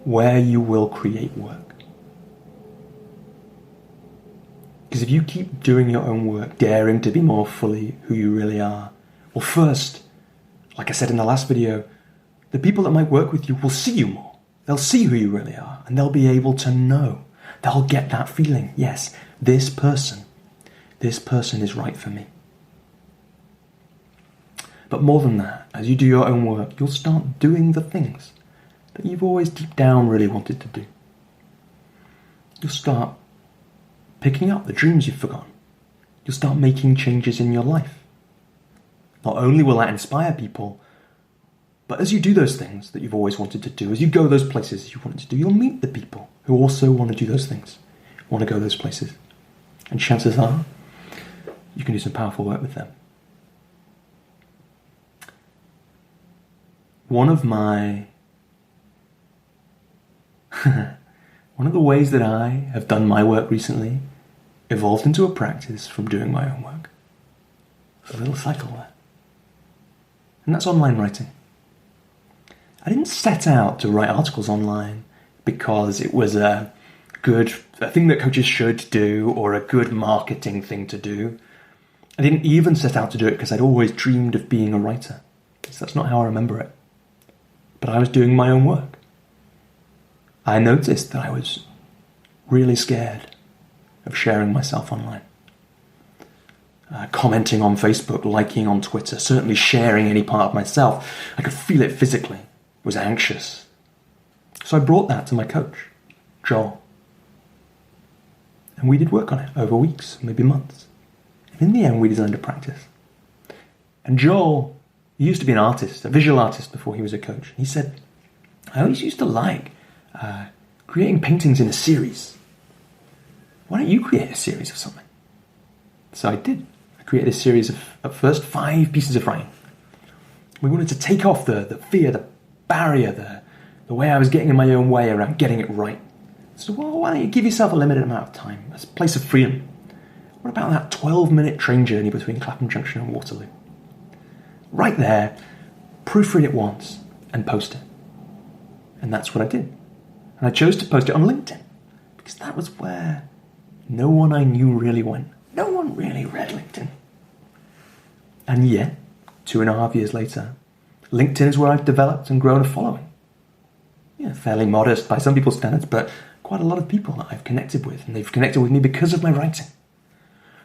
[SPEAKER 2] where you will create work. Because if you keep doing your own work, daring to be more fully who you really are, well, first, like I said in the last video, the people that might work with you will see you more. They'll see who you really are, and they'll be able to know. They'll get that feeling. Yes, this person is right for me. But more than that, as you do your own work, you'll start doing the things that you've always deep down really wanted to do. You'll start picking up the dreams you've forgotten. You'll start making changes in your life. Not only will that inspire people, but as you do those things that you've always wanted to do, as you go those places you wanted to do, you'll meet the people who also want to do those things, want to go those places. And chances are, you can do some powerful work with them. One of the ways that I have done my work recently evolved into a practice from doing my own work. There's a little cycle there. And that's online writing. I didn't set out to write articles online because it was a thing that coaches should do or a good marketing thing to do. I didn't even set out to do it because I'd always dreamed of being a writer. So that's not how I remember it. But I was doing my own work. I noticed that I was really scared of sharing myself online. Commenting on Facebook, liking on Twitter, certainly sharing any part of myself. I could feel it physically. I was anxious. So I brought that to my coach, Joel. And we did work on it over weeks, maybe months. And in the end, we designed a practice. And Joel, he used to be an artist, a visual artist before he was a coach. He said, I always used to like creating paintings in a series. Why don't you create a series of something? So I did. I created a series of, at first, 5 pieces of writing. We wanted to take off the fear, the barrier, the way I was getting in my own way around getting it right. So why don't you give yourself a limited amount of time, a place of freedom? What about that 12-minute train journey between Clapham Junction and Waterloo? Right there, proofread it once and post it. And that's what I did. And I chose to post it on LinkedIn because that was where no one I knew really went. No one really read LinkedIn. And yet, 2.5 years later, LinkedIn is where I've developed and grown a following. Yeah, fairly modest by some people's standards, but quite a lot of people that I've connected with, and they've connected with me because of my writing.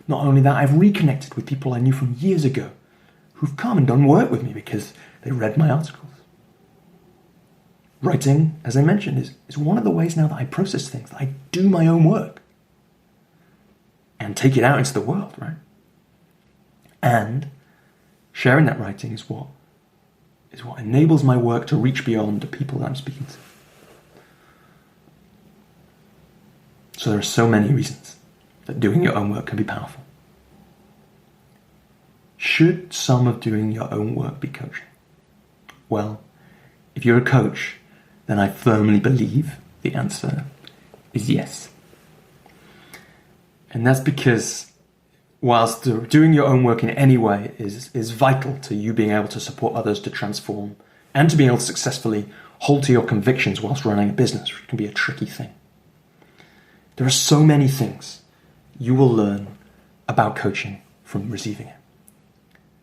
[SPEAKER 2] Not only that, I've reconnected with people I knew from years ago who've come and done work with me because they read my articles. Writing, as I mentioned, is one of the ways now that I process things, that I do my own work and take it out into the world, right? And sharing that writing is what enables my work to reach beyond the people that I'm speaking to. So there are so many reasons that doing your own work can be powerful. Should some of doing your own work be coaching? Well, if you're a coach, then I firmly believe the answer is yes. And that's because whilst doing your own work in any way is vital to you being able to support others to transform and to be able to successfully hold to your convictions whilst running a business, which can be a tricky thing. There are so many things you will learn about coaching from receiving it.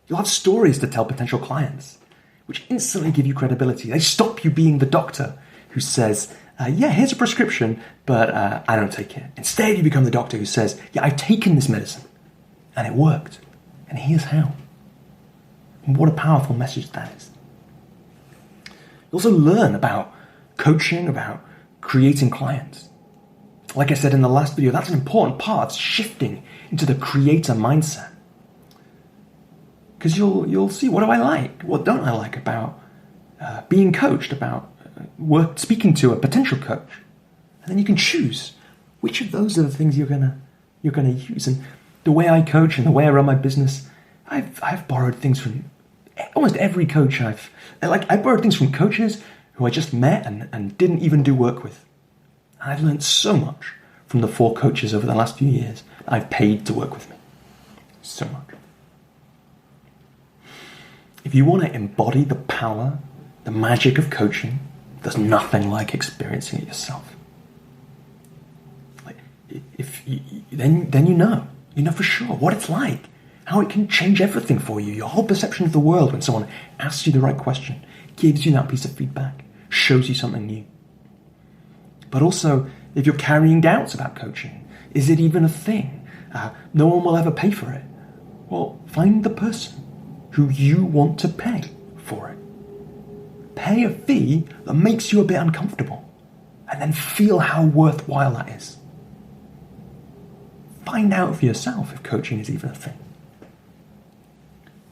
[SPEAKER 2] You'll have stories to tell potential clients, which instantly give you credibility. They stop you being the doctor who says, yeah, here's a prescription, but I don't take it. Instead, you become the doctor who says, yeah, I've taken this medicine, and it worked, and here's how. And what a powerful message that is. You also learn about coaching, about creating clients. Like I said in the last video, that's an important part of shifting into the creator mindset. Because you'll see, what do I like? What don't I like about being coached, about speaking to a potential coach? And then you can choose which of those are the things you're gonna use. And the way I coach and the way I run my business, I've borrowed things from almost every coach I borrowed things from coaches who I just met and didn't even do work with. And I've learned so much from the 4 coaches over the last few years I've paid to work with me. So much. If you want to embody the power, the magic of coaching, there's nothing like experiencing it yourself. Then you know for sure what it's like, how it can change everything for you, your whole perception of the world when someone asks you the right question, gives you that piece of feedback, shows you something new. But also, if you're carrying doubts about coaching, is it even a thing? No one will ever pay for it. Well, find the person who you want to pay for it. Pay a fee that makes you a bit uncomfortable, and then feel how worthwhile that is. Find out for yourself if coaching is even a thing.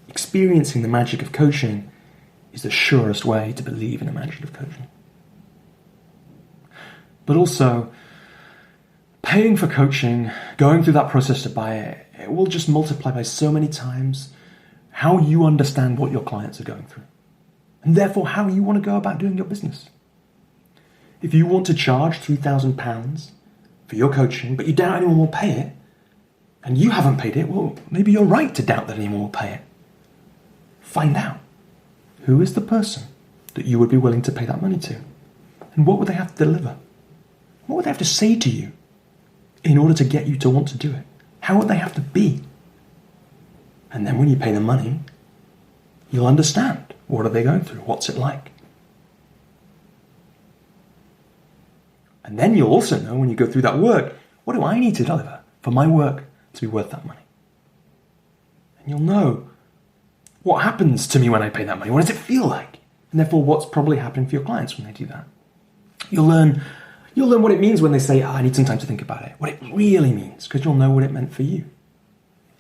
[SPEAKER 2] Experiencing the magic of coaching is the surest way to believe in the magic of coaching. But also, paying for coaching, going through that process to buy it, it will just multiply by so many times how you understand what your clients are going through, and therefore how you want to go about doing your business. If you want to charge £3,000 for your coaching, but you doubt anyone will pay it, and you haven't paid it, well, maybe you're right to doubt that anyone will pay it. Find out. Who is the person that you would be willing to pay that money to? And what would they have to deliver? What would they have to say to you in order to get you to want to do it? How would they have to be? And then when you pay the money, you'll understand, what are they going through? What's it like? And then you'll also know, when you go through that work, what do I need to deliver for my work to be worth that money? And you'll know, what happens to me when I pay that money? What does it feel like? And therefore, what's probably happening for your clients when they do that? You'll learn what it means when they say, I need some time to think about it. What it really means, because you'll know what it meant for you.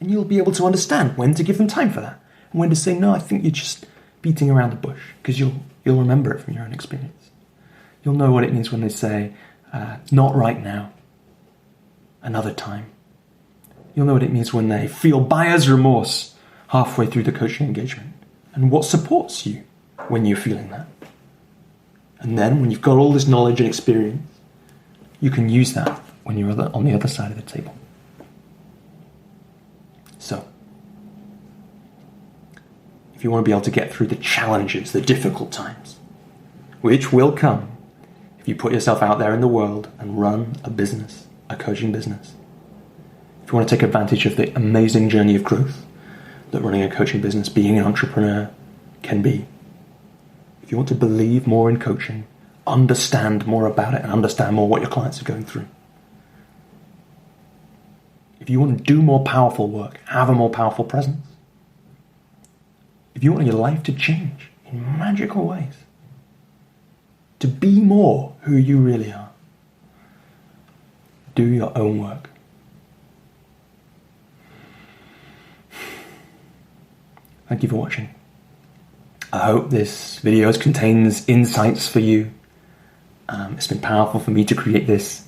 [SPEAKER 2] And you'll be able to understand when to give them time for that. And when to say, no, I think you're just beating around the bush, because you'll remember it from your own experience. You'll know what it means when they say, not right now, another time. You'll know what it means when they feel buyer's remorse halfway through the coaching engagement, and what supports you when you're feeling that. And then when you've got all this knowledge and experience, you can use that when you're on the other side of the table. So, if you want to be able to get through the challenges, the difficult times, which will come if you put yourself out there in the world and run a business, a coaching business. If you want to take advantage of the amazing journey of growth that running a coaching business, being an entrepreneur can be. If you want to believe more in coaching, understand more about it, and understand more what your clients are going through. If you want to do more powerful work, have a more powerful presence. If you want your life to change in magical ways, to be more who you really are, do your own work. Thank you for watching. I hope this video contains insights for you. It's been powerful for me to create this.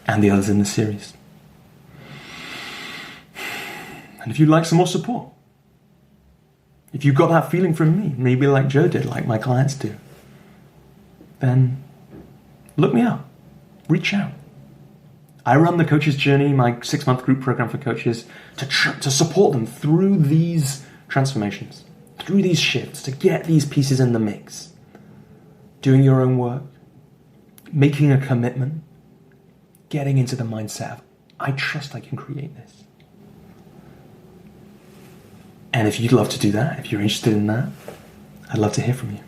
[SPEAKER 2] and the others in the series. And if you'd like some more support, if you've got that feeling from me, maybe like Joe did, like my clients do, then look me up, reach out. I run the Coach's Journey, my 6-month group program for coaches, to support them through these transformations, through these shifts, to get these pieces in the mix. Doing your own work, making a commitment, getting into the mindset of, I trust I can create this. And if you'd love to do that, if you're interested in that, I'd love to hear from you.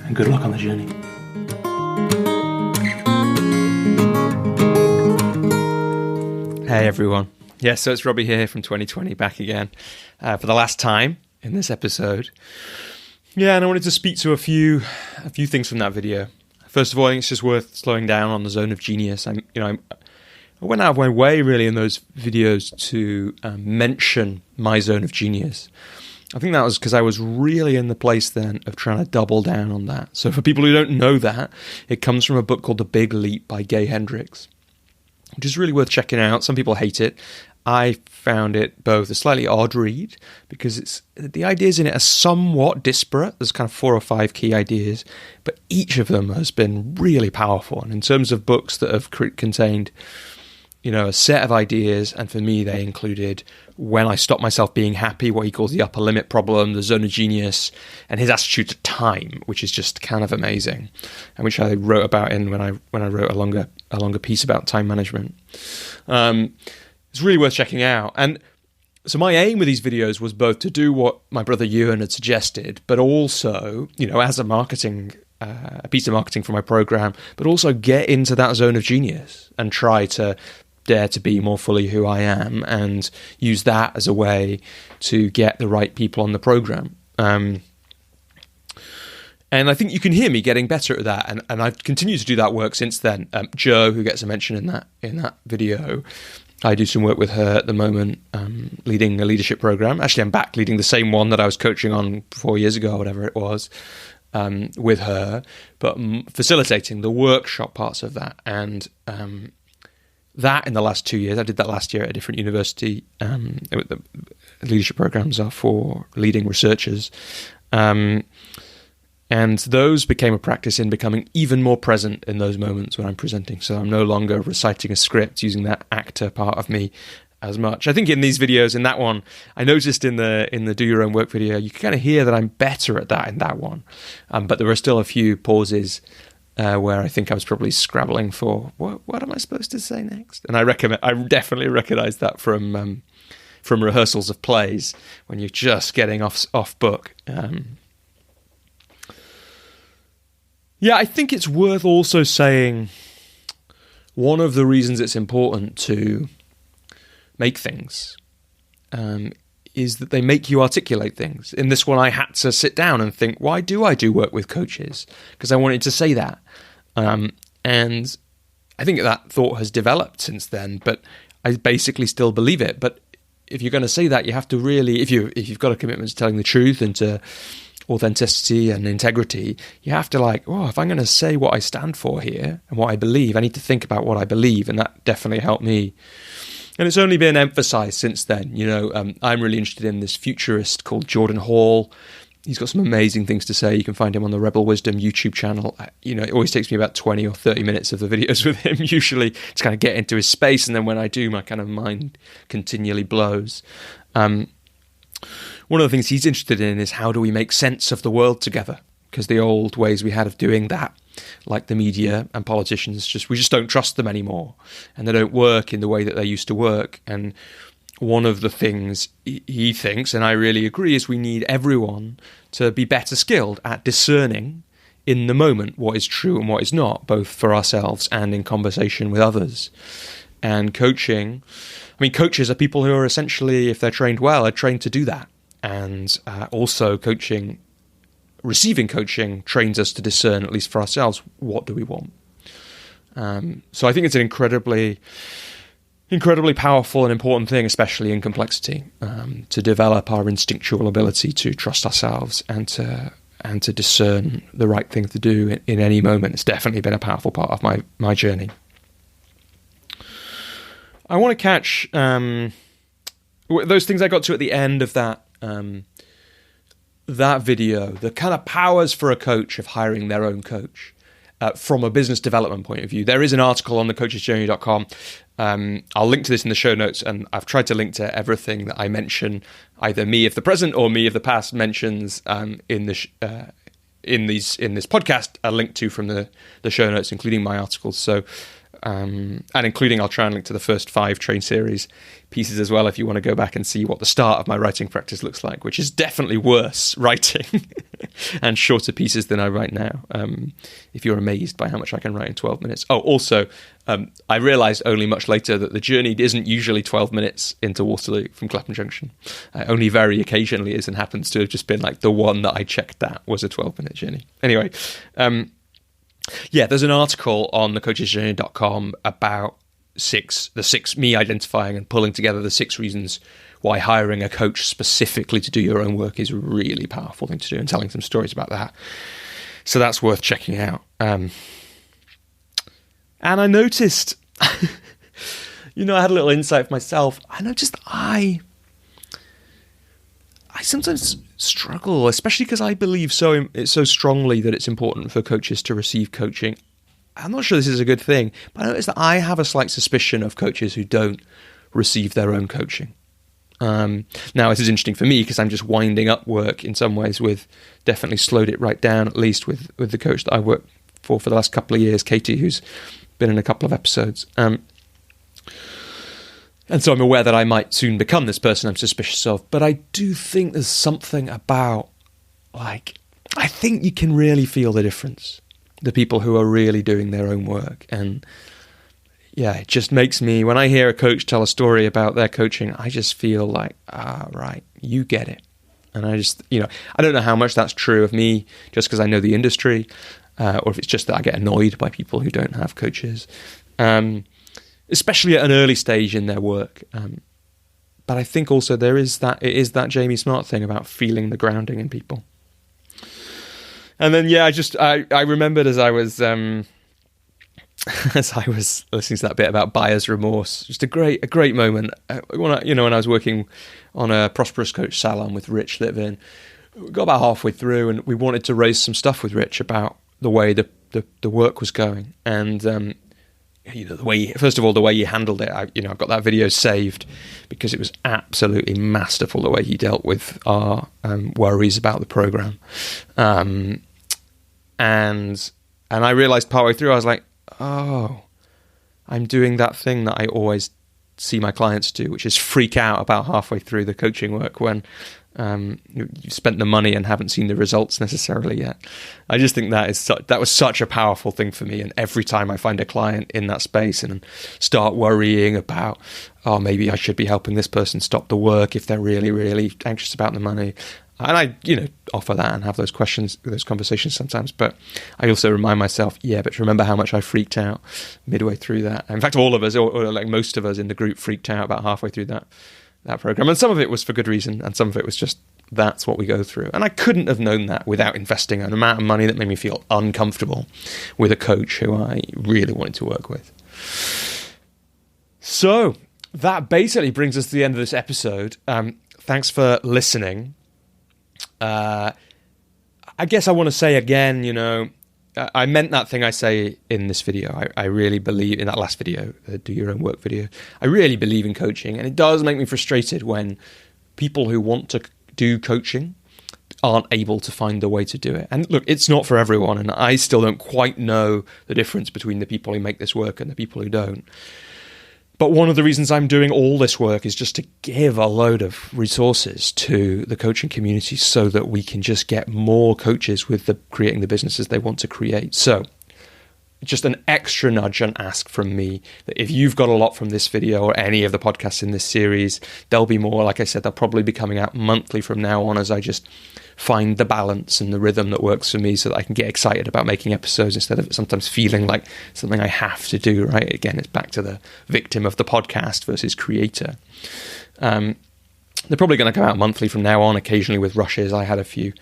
[SPEAKER 2] And good luck on the journey.
[SPEAKER 1] Hey everyone. Yeah, so it's Robbie here from 2020 back again for the last time in this episode. Yeah, and I wanted to speak to a few things from that video. First of all, I think it's just worth slowing down on the zone of genius. I went out of my way really in those videos to mention my zone of genius. I think that was because I was really in the place then of trying to double down on that. So for people who don't know that, it comes from a book called The Big Leap by Gay Hendricks, which is really worth checking out. Some people hate it. I found it both a slightly odd read because the ideas in it are somewhat disparate. There's kind of 4 or 5 key ideas, but each of them has been really powerful. And in terms of books that have contained, a set of ideas, and for me they included when I stop myself being happy, what he calls the upper limit problem, the zone of genius, and his attitude to time, which is just kind of amazing, and which I wrote about when I wrote a longer piece about time management. It's really worth checking out. And so my aim with these videos was both to do what my brother Ewan had suggested, but also, as a piece of marketing for my program, but also get into that zone of genius and try to dare to be more fully who I am and use that as a way to get the right people on the program. And I think you can hear me getting better at that, and I've continued to do that work since then. Joe, who gets a mention in that video, I do some work with her at the moment, leading a leadership program. Actually, I'm back leading the same one that I was coaching on 4 years ago, or whatever it was, with her, but facilitating the workshop parts of that. And that in the last 2 years, I did that last year at a different university. The leadership programs are for leading researchers. And those became a practice in becoming even more present in those moments when I'm presenting. So I'm no longer reciting a script using that actor part of me as much. I think in these videos, in that one, I noticed in the do your own work video, you can kind of hear that I'm better at that in that one. But there were still a few pauses where I think I was probably scrabbling for what am I supposed to say next? And I definitely recognize that from rehearsals of plays when you're just getting off book. Yeah, I think it's worth also saying one of the reasons it's important to make things is that they make you articulate things. In this one, I had to sit down and think, why do I do work with coaches? Because I wanted to say that. And I think that thought has developed since then, but I basically still believe it. But if you're going to say that, you have to really, if you've got a commitment to telling the truth and to authenticity and integrity, you have to if I'm going to say what I stand for here and what I believe, I need to think about what I believe, and that definitely helped me. And it's only been emphasized since then. I'm really interested in this futurist called Jordan Hall. He's got some amazing things to say. You can find him on the Rebel Wisdom YouTube channel. It always takes me about 20 or 30 minutes of the videos with him, usually, to kind of get into his space. And then when I do, my kind of mind continually blows. One of the things he's interested in is how do we make sense of the world together? Because the old ways we had of doing that, like the media and politicians, we just don't trust them anymore. And they don't work in the way that they used to work. And one of the things he thinks, and I really agree, is we need everyone to be better skilled at discerning in the moment what is true and what is not, both for ourselves and in conversation with others. And coaches are people who are essentially, if they're trained well, are trained to do that. And also receiving coaching trains us to discern, at least for ourselves, what do we want. So I think it's an incredibly powerful and important thing, especially in complexity, to develop our instinctual ability to trust ourselves and to and to discern the right thing to do in any moment. It's definitely been a powerful part of my journey. I want to catch those things I got to at the end of that video, the kind of powers for a coach of hiring their own coach from a business development point of view. There is an article on thecoachesjourney.com. I'll link to this in the show notes, and I've tried to link to everything that I mention, either me of the present or me of the past mentions in this podcast. I'll link to from the show notes, including my articles. So, and including, I'll try and link to the first 5 train series pieces as well, if you want to go back and see what the start of my writing practice looks like, which is definitely worse writing and shorter pieces than I write now. If you're amazed by how much I can write in 12 minutes. Oh, also, I realised only much later that the journey isn't usually 12 minutes into Waterloo from Clapham Junction. Only very occasionally is, and happens to have just been like the one that I checked that was a 12-minute journey. Anyway, there's an article on thecoachesjourney.com about me identifying and pulling together the 6 reasons why hiring a coach specifically to do your own work is a really powerful thing to do, and telling some stories about that. So that's worth checking out. And I noticed, I had a little insight for myself. I noticed I sometimes struggle, especially because I believe so strongly that it's important for coaches to receive coaching. I'm not sure this is a good thing, but I notice that I have a slight suspicion of coaches who don't receive their own coaching. Now, this is interesting for me because I'm just winding up work in some ways definitely slowed it right down, at least with the coach that I worked for the last couple of years, Katie, who's been in a couple of episodes. And so I'm aware that I might soon become this person I'm suspicious of. But I do think there's something about, I think you can really feel the difference. The people who are really doing their own work. And it just makes me, when I hear a coach tell a story about their coaching, I just feel like, right, you get it. And I just, I don't know how much that's true of me just because I know the industry, or if it's just that I get annoyed by people who don't have coaches, especially at an early stage in their work. But I think also it is that Jamie Smart thing about feeling the grounding in people. And then, I remembered as I was listening to that bit about buyer's remorse, just a great moment. When I was working on a Prosperous Coach salon with Rich Litvin, we got about halfway through and we wanted to raise some stuff with Rich about the way the work was going. And, the way he handled it. I've got that video saved because it was absolutely masterful, the way he dealt with our worries about the program. And I realized partway through, I was like, oh, I'm doing that thing that I always see my clients do, which is freak out about halfway through the coaching work when you've spent the money and haven't seen the results necessarily yet. I just think that was such a powerful thing for me. And every time I find a client in that space and start worrying about, oh, maybe I should be helping this person stop the work if they're really, really anxious about the money. And I, offer that and have those conversations sometimes. But I also remind myself, but remember how much I freaked out midway through that. In fact, all of us, or like most of us in the group, freaked out about halfway through that program. And some of it was for good reason, and some of it was just, that's what we go through. And I couldn't have known that without investing an amount of money that made me feel uncomfortable with a coach who I really wanted to work with. So that basically brings us to the end of this episode. Thanks for listening. I guess I want to say again, I meant that thing I say in this video. I really believe in that last video, the do your own work video. I really believe in coaching, and it does make me frustrated when people who want to do coaching aren't able to find a way to do it. And look, it's not for everyone, and I still don't quite know the difference between the people who make this work and the people who don't. But one of the reasons I'm doing all this work is just to give a load of resources to the coaching community so that we can just get more coaches with creating the businesses they want to create. So just an extra nudge and ask from me that if you've got a lot from this video or any of the podcasts in this series, there'll be more. Like I said, they'll probably be coming out monthly from now on as I just find the balance and the rhythm that works for me so that I can get excited about making episodes instead of sometimes feeling like something I have to do, right? Again, it's back to the victim of the podcast versus creator. They're probably going to come out monthly from now on, occasionally with rushes. I had a few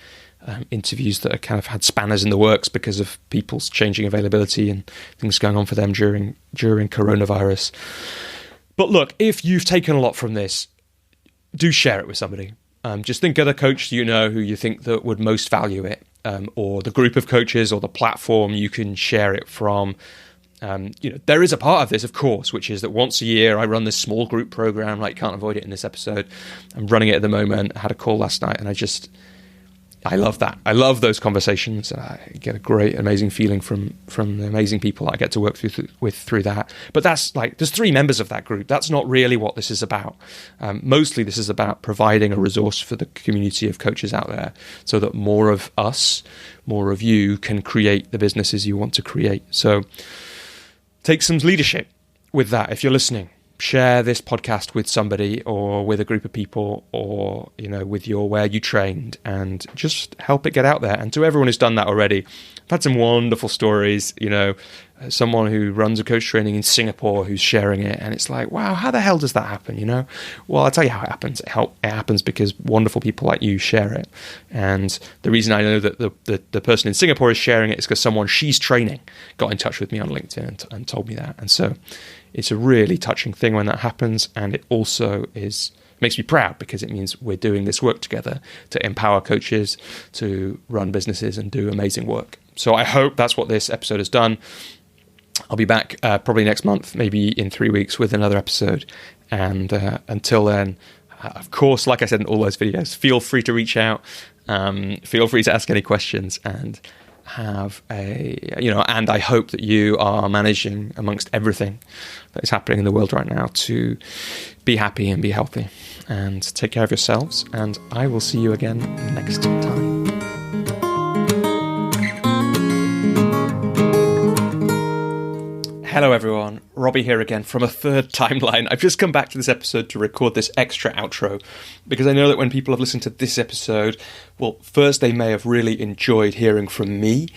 [SPEAKER 1] interviews that have kind of had spanners in the works because of people's changing availability and things going on for them during coronavirus. But look, if you've taken a lot from this, do share it with somebody. Just think of the coach who you think that would most value it, or the group of coaches or the platform you can share it from. There is a part of this, of course, which is that once a year I run this small group program. Like, can't avoid it in this episode. I'm running it at the moment. I had a call last night, and I love that. I love those conversations. I get a great, amazing feeling from the amazing people I get to work through that. But that's like, there's 3 members of that group. That's not really what this is about. Mostly this is about providing a resource for the community of coaches out there so that more of us, more of you can create the businesses you want to create. So take some leadership with that if you're listening. Share this podcast with somebody or with a group of people or, with where you trained, and just help it get out there. And to everyone who's done that already, I've had some wonderful stories, someone who runs a coach training in Singapore who's sharing it, and it's like, wow, how the hell does that happen, Well, I'll tell you how it happens. It happens because wonderful people like you share it. And the reason I know that the person in Singapore is sharing it is because someone she's training got in touch with me on LinkedIn and told me that. And so it's a really touching thing when that happens, and it also makes me proud because it means we're doing this work together to empower coaches to run businesses and do amazing work. So I hope that's what this episode has done. I'll be back probably next month, maybe in 3 weeks, with another episode. And until then, of course, like I said in all those videos, feel free to reach out. Feel free to ask any questions, and and I hope that you are managing amongst everything that is happening in the world right now to be happy and be healthy and take care of yourselves. And I will see you again next time. Hello everyone, Robbie here again from a third timeline. I've just come back to this episode to record this extra outro because I know that when people have listened to this episode, well, first they may have really enjoyed hearing from me,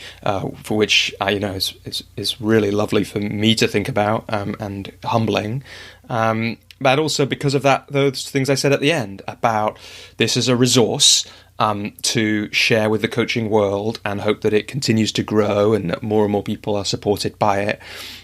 [SPEAKER 1] for which is really lovely for me to think about and humbling. But also because of those things I said at the end about this as a resource to share with the coaching world, and hope that it continues to grow and that more and more people are supported by it.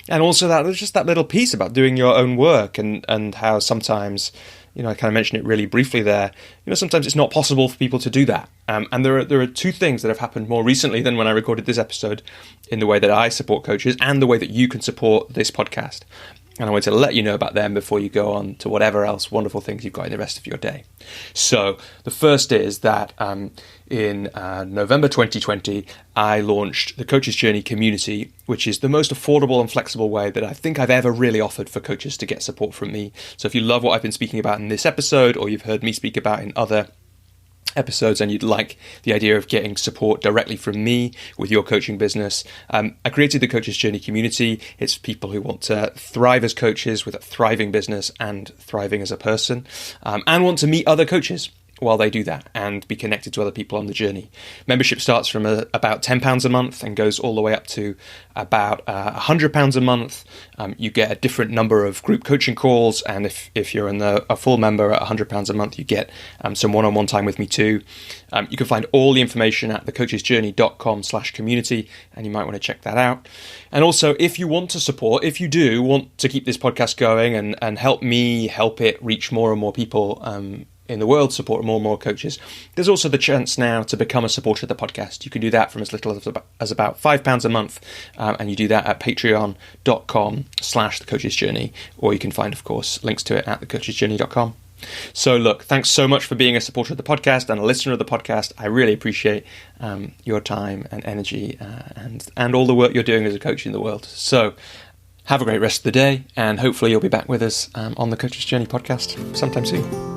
[SPEAKER 1] And also that little piece about doing your own work and how sometimes, I kind of mentioned it really briefly there, sometimes it's not possible for people to do that. And there are 2 things that have happened more recently than when I recorded this episode in the way that I support coaches and the way that you can support this podcast. And I want to let you know about them before you go on to whatever else wonderful things you've got in the rest of your day. So the first is that in November 2020, I launched the Coach's Journey community, which is the most affordable and flexible way that I think I've ever really offered for coaches to get support from me. So if you love what I've been speaking about in this episode, or you've heard me speak about in other episodes, and you'd like the idea of getting support directly from me with your coaching business, I created the Coach's Journey community. It's people who want to thrive as coaches with a thriving business and thriving as a person, and want to meet other coaches while they do that and be connected to other people on the journey. Membership starts from about £10 a month and goes all the way up to about £100 a month. You get a different number of group coaching calls, and if you're a full member at £100 a month, you get some one-on-one time with me too. You can find all the information at thecoachesjourney.com/community, and you might want to check that out. And also, if you want to support, if you do want to keep this podcast going and help me help it reach more and more people in the world, support more and more coaches, there's also the chance now to become a supporter of the podcast. You can do that from as little as about £5 a month, and you do that at patreon.com/thecoachesjourney, or you can find, of course, links to it at thecoachesjourney.com. So look, thanks so much for being a supporter of the podcast and a listener of the podcast. I really appreciate your time and energy and all the work you're doing as a coach in the world. So have a great rest of the day, and hopefully you'll be back with us on the Coach's Journey podcast sometime soon.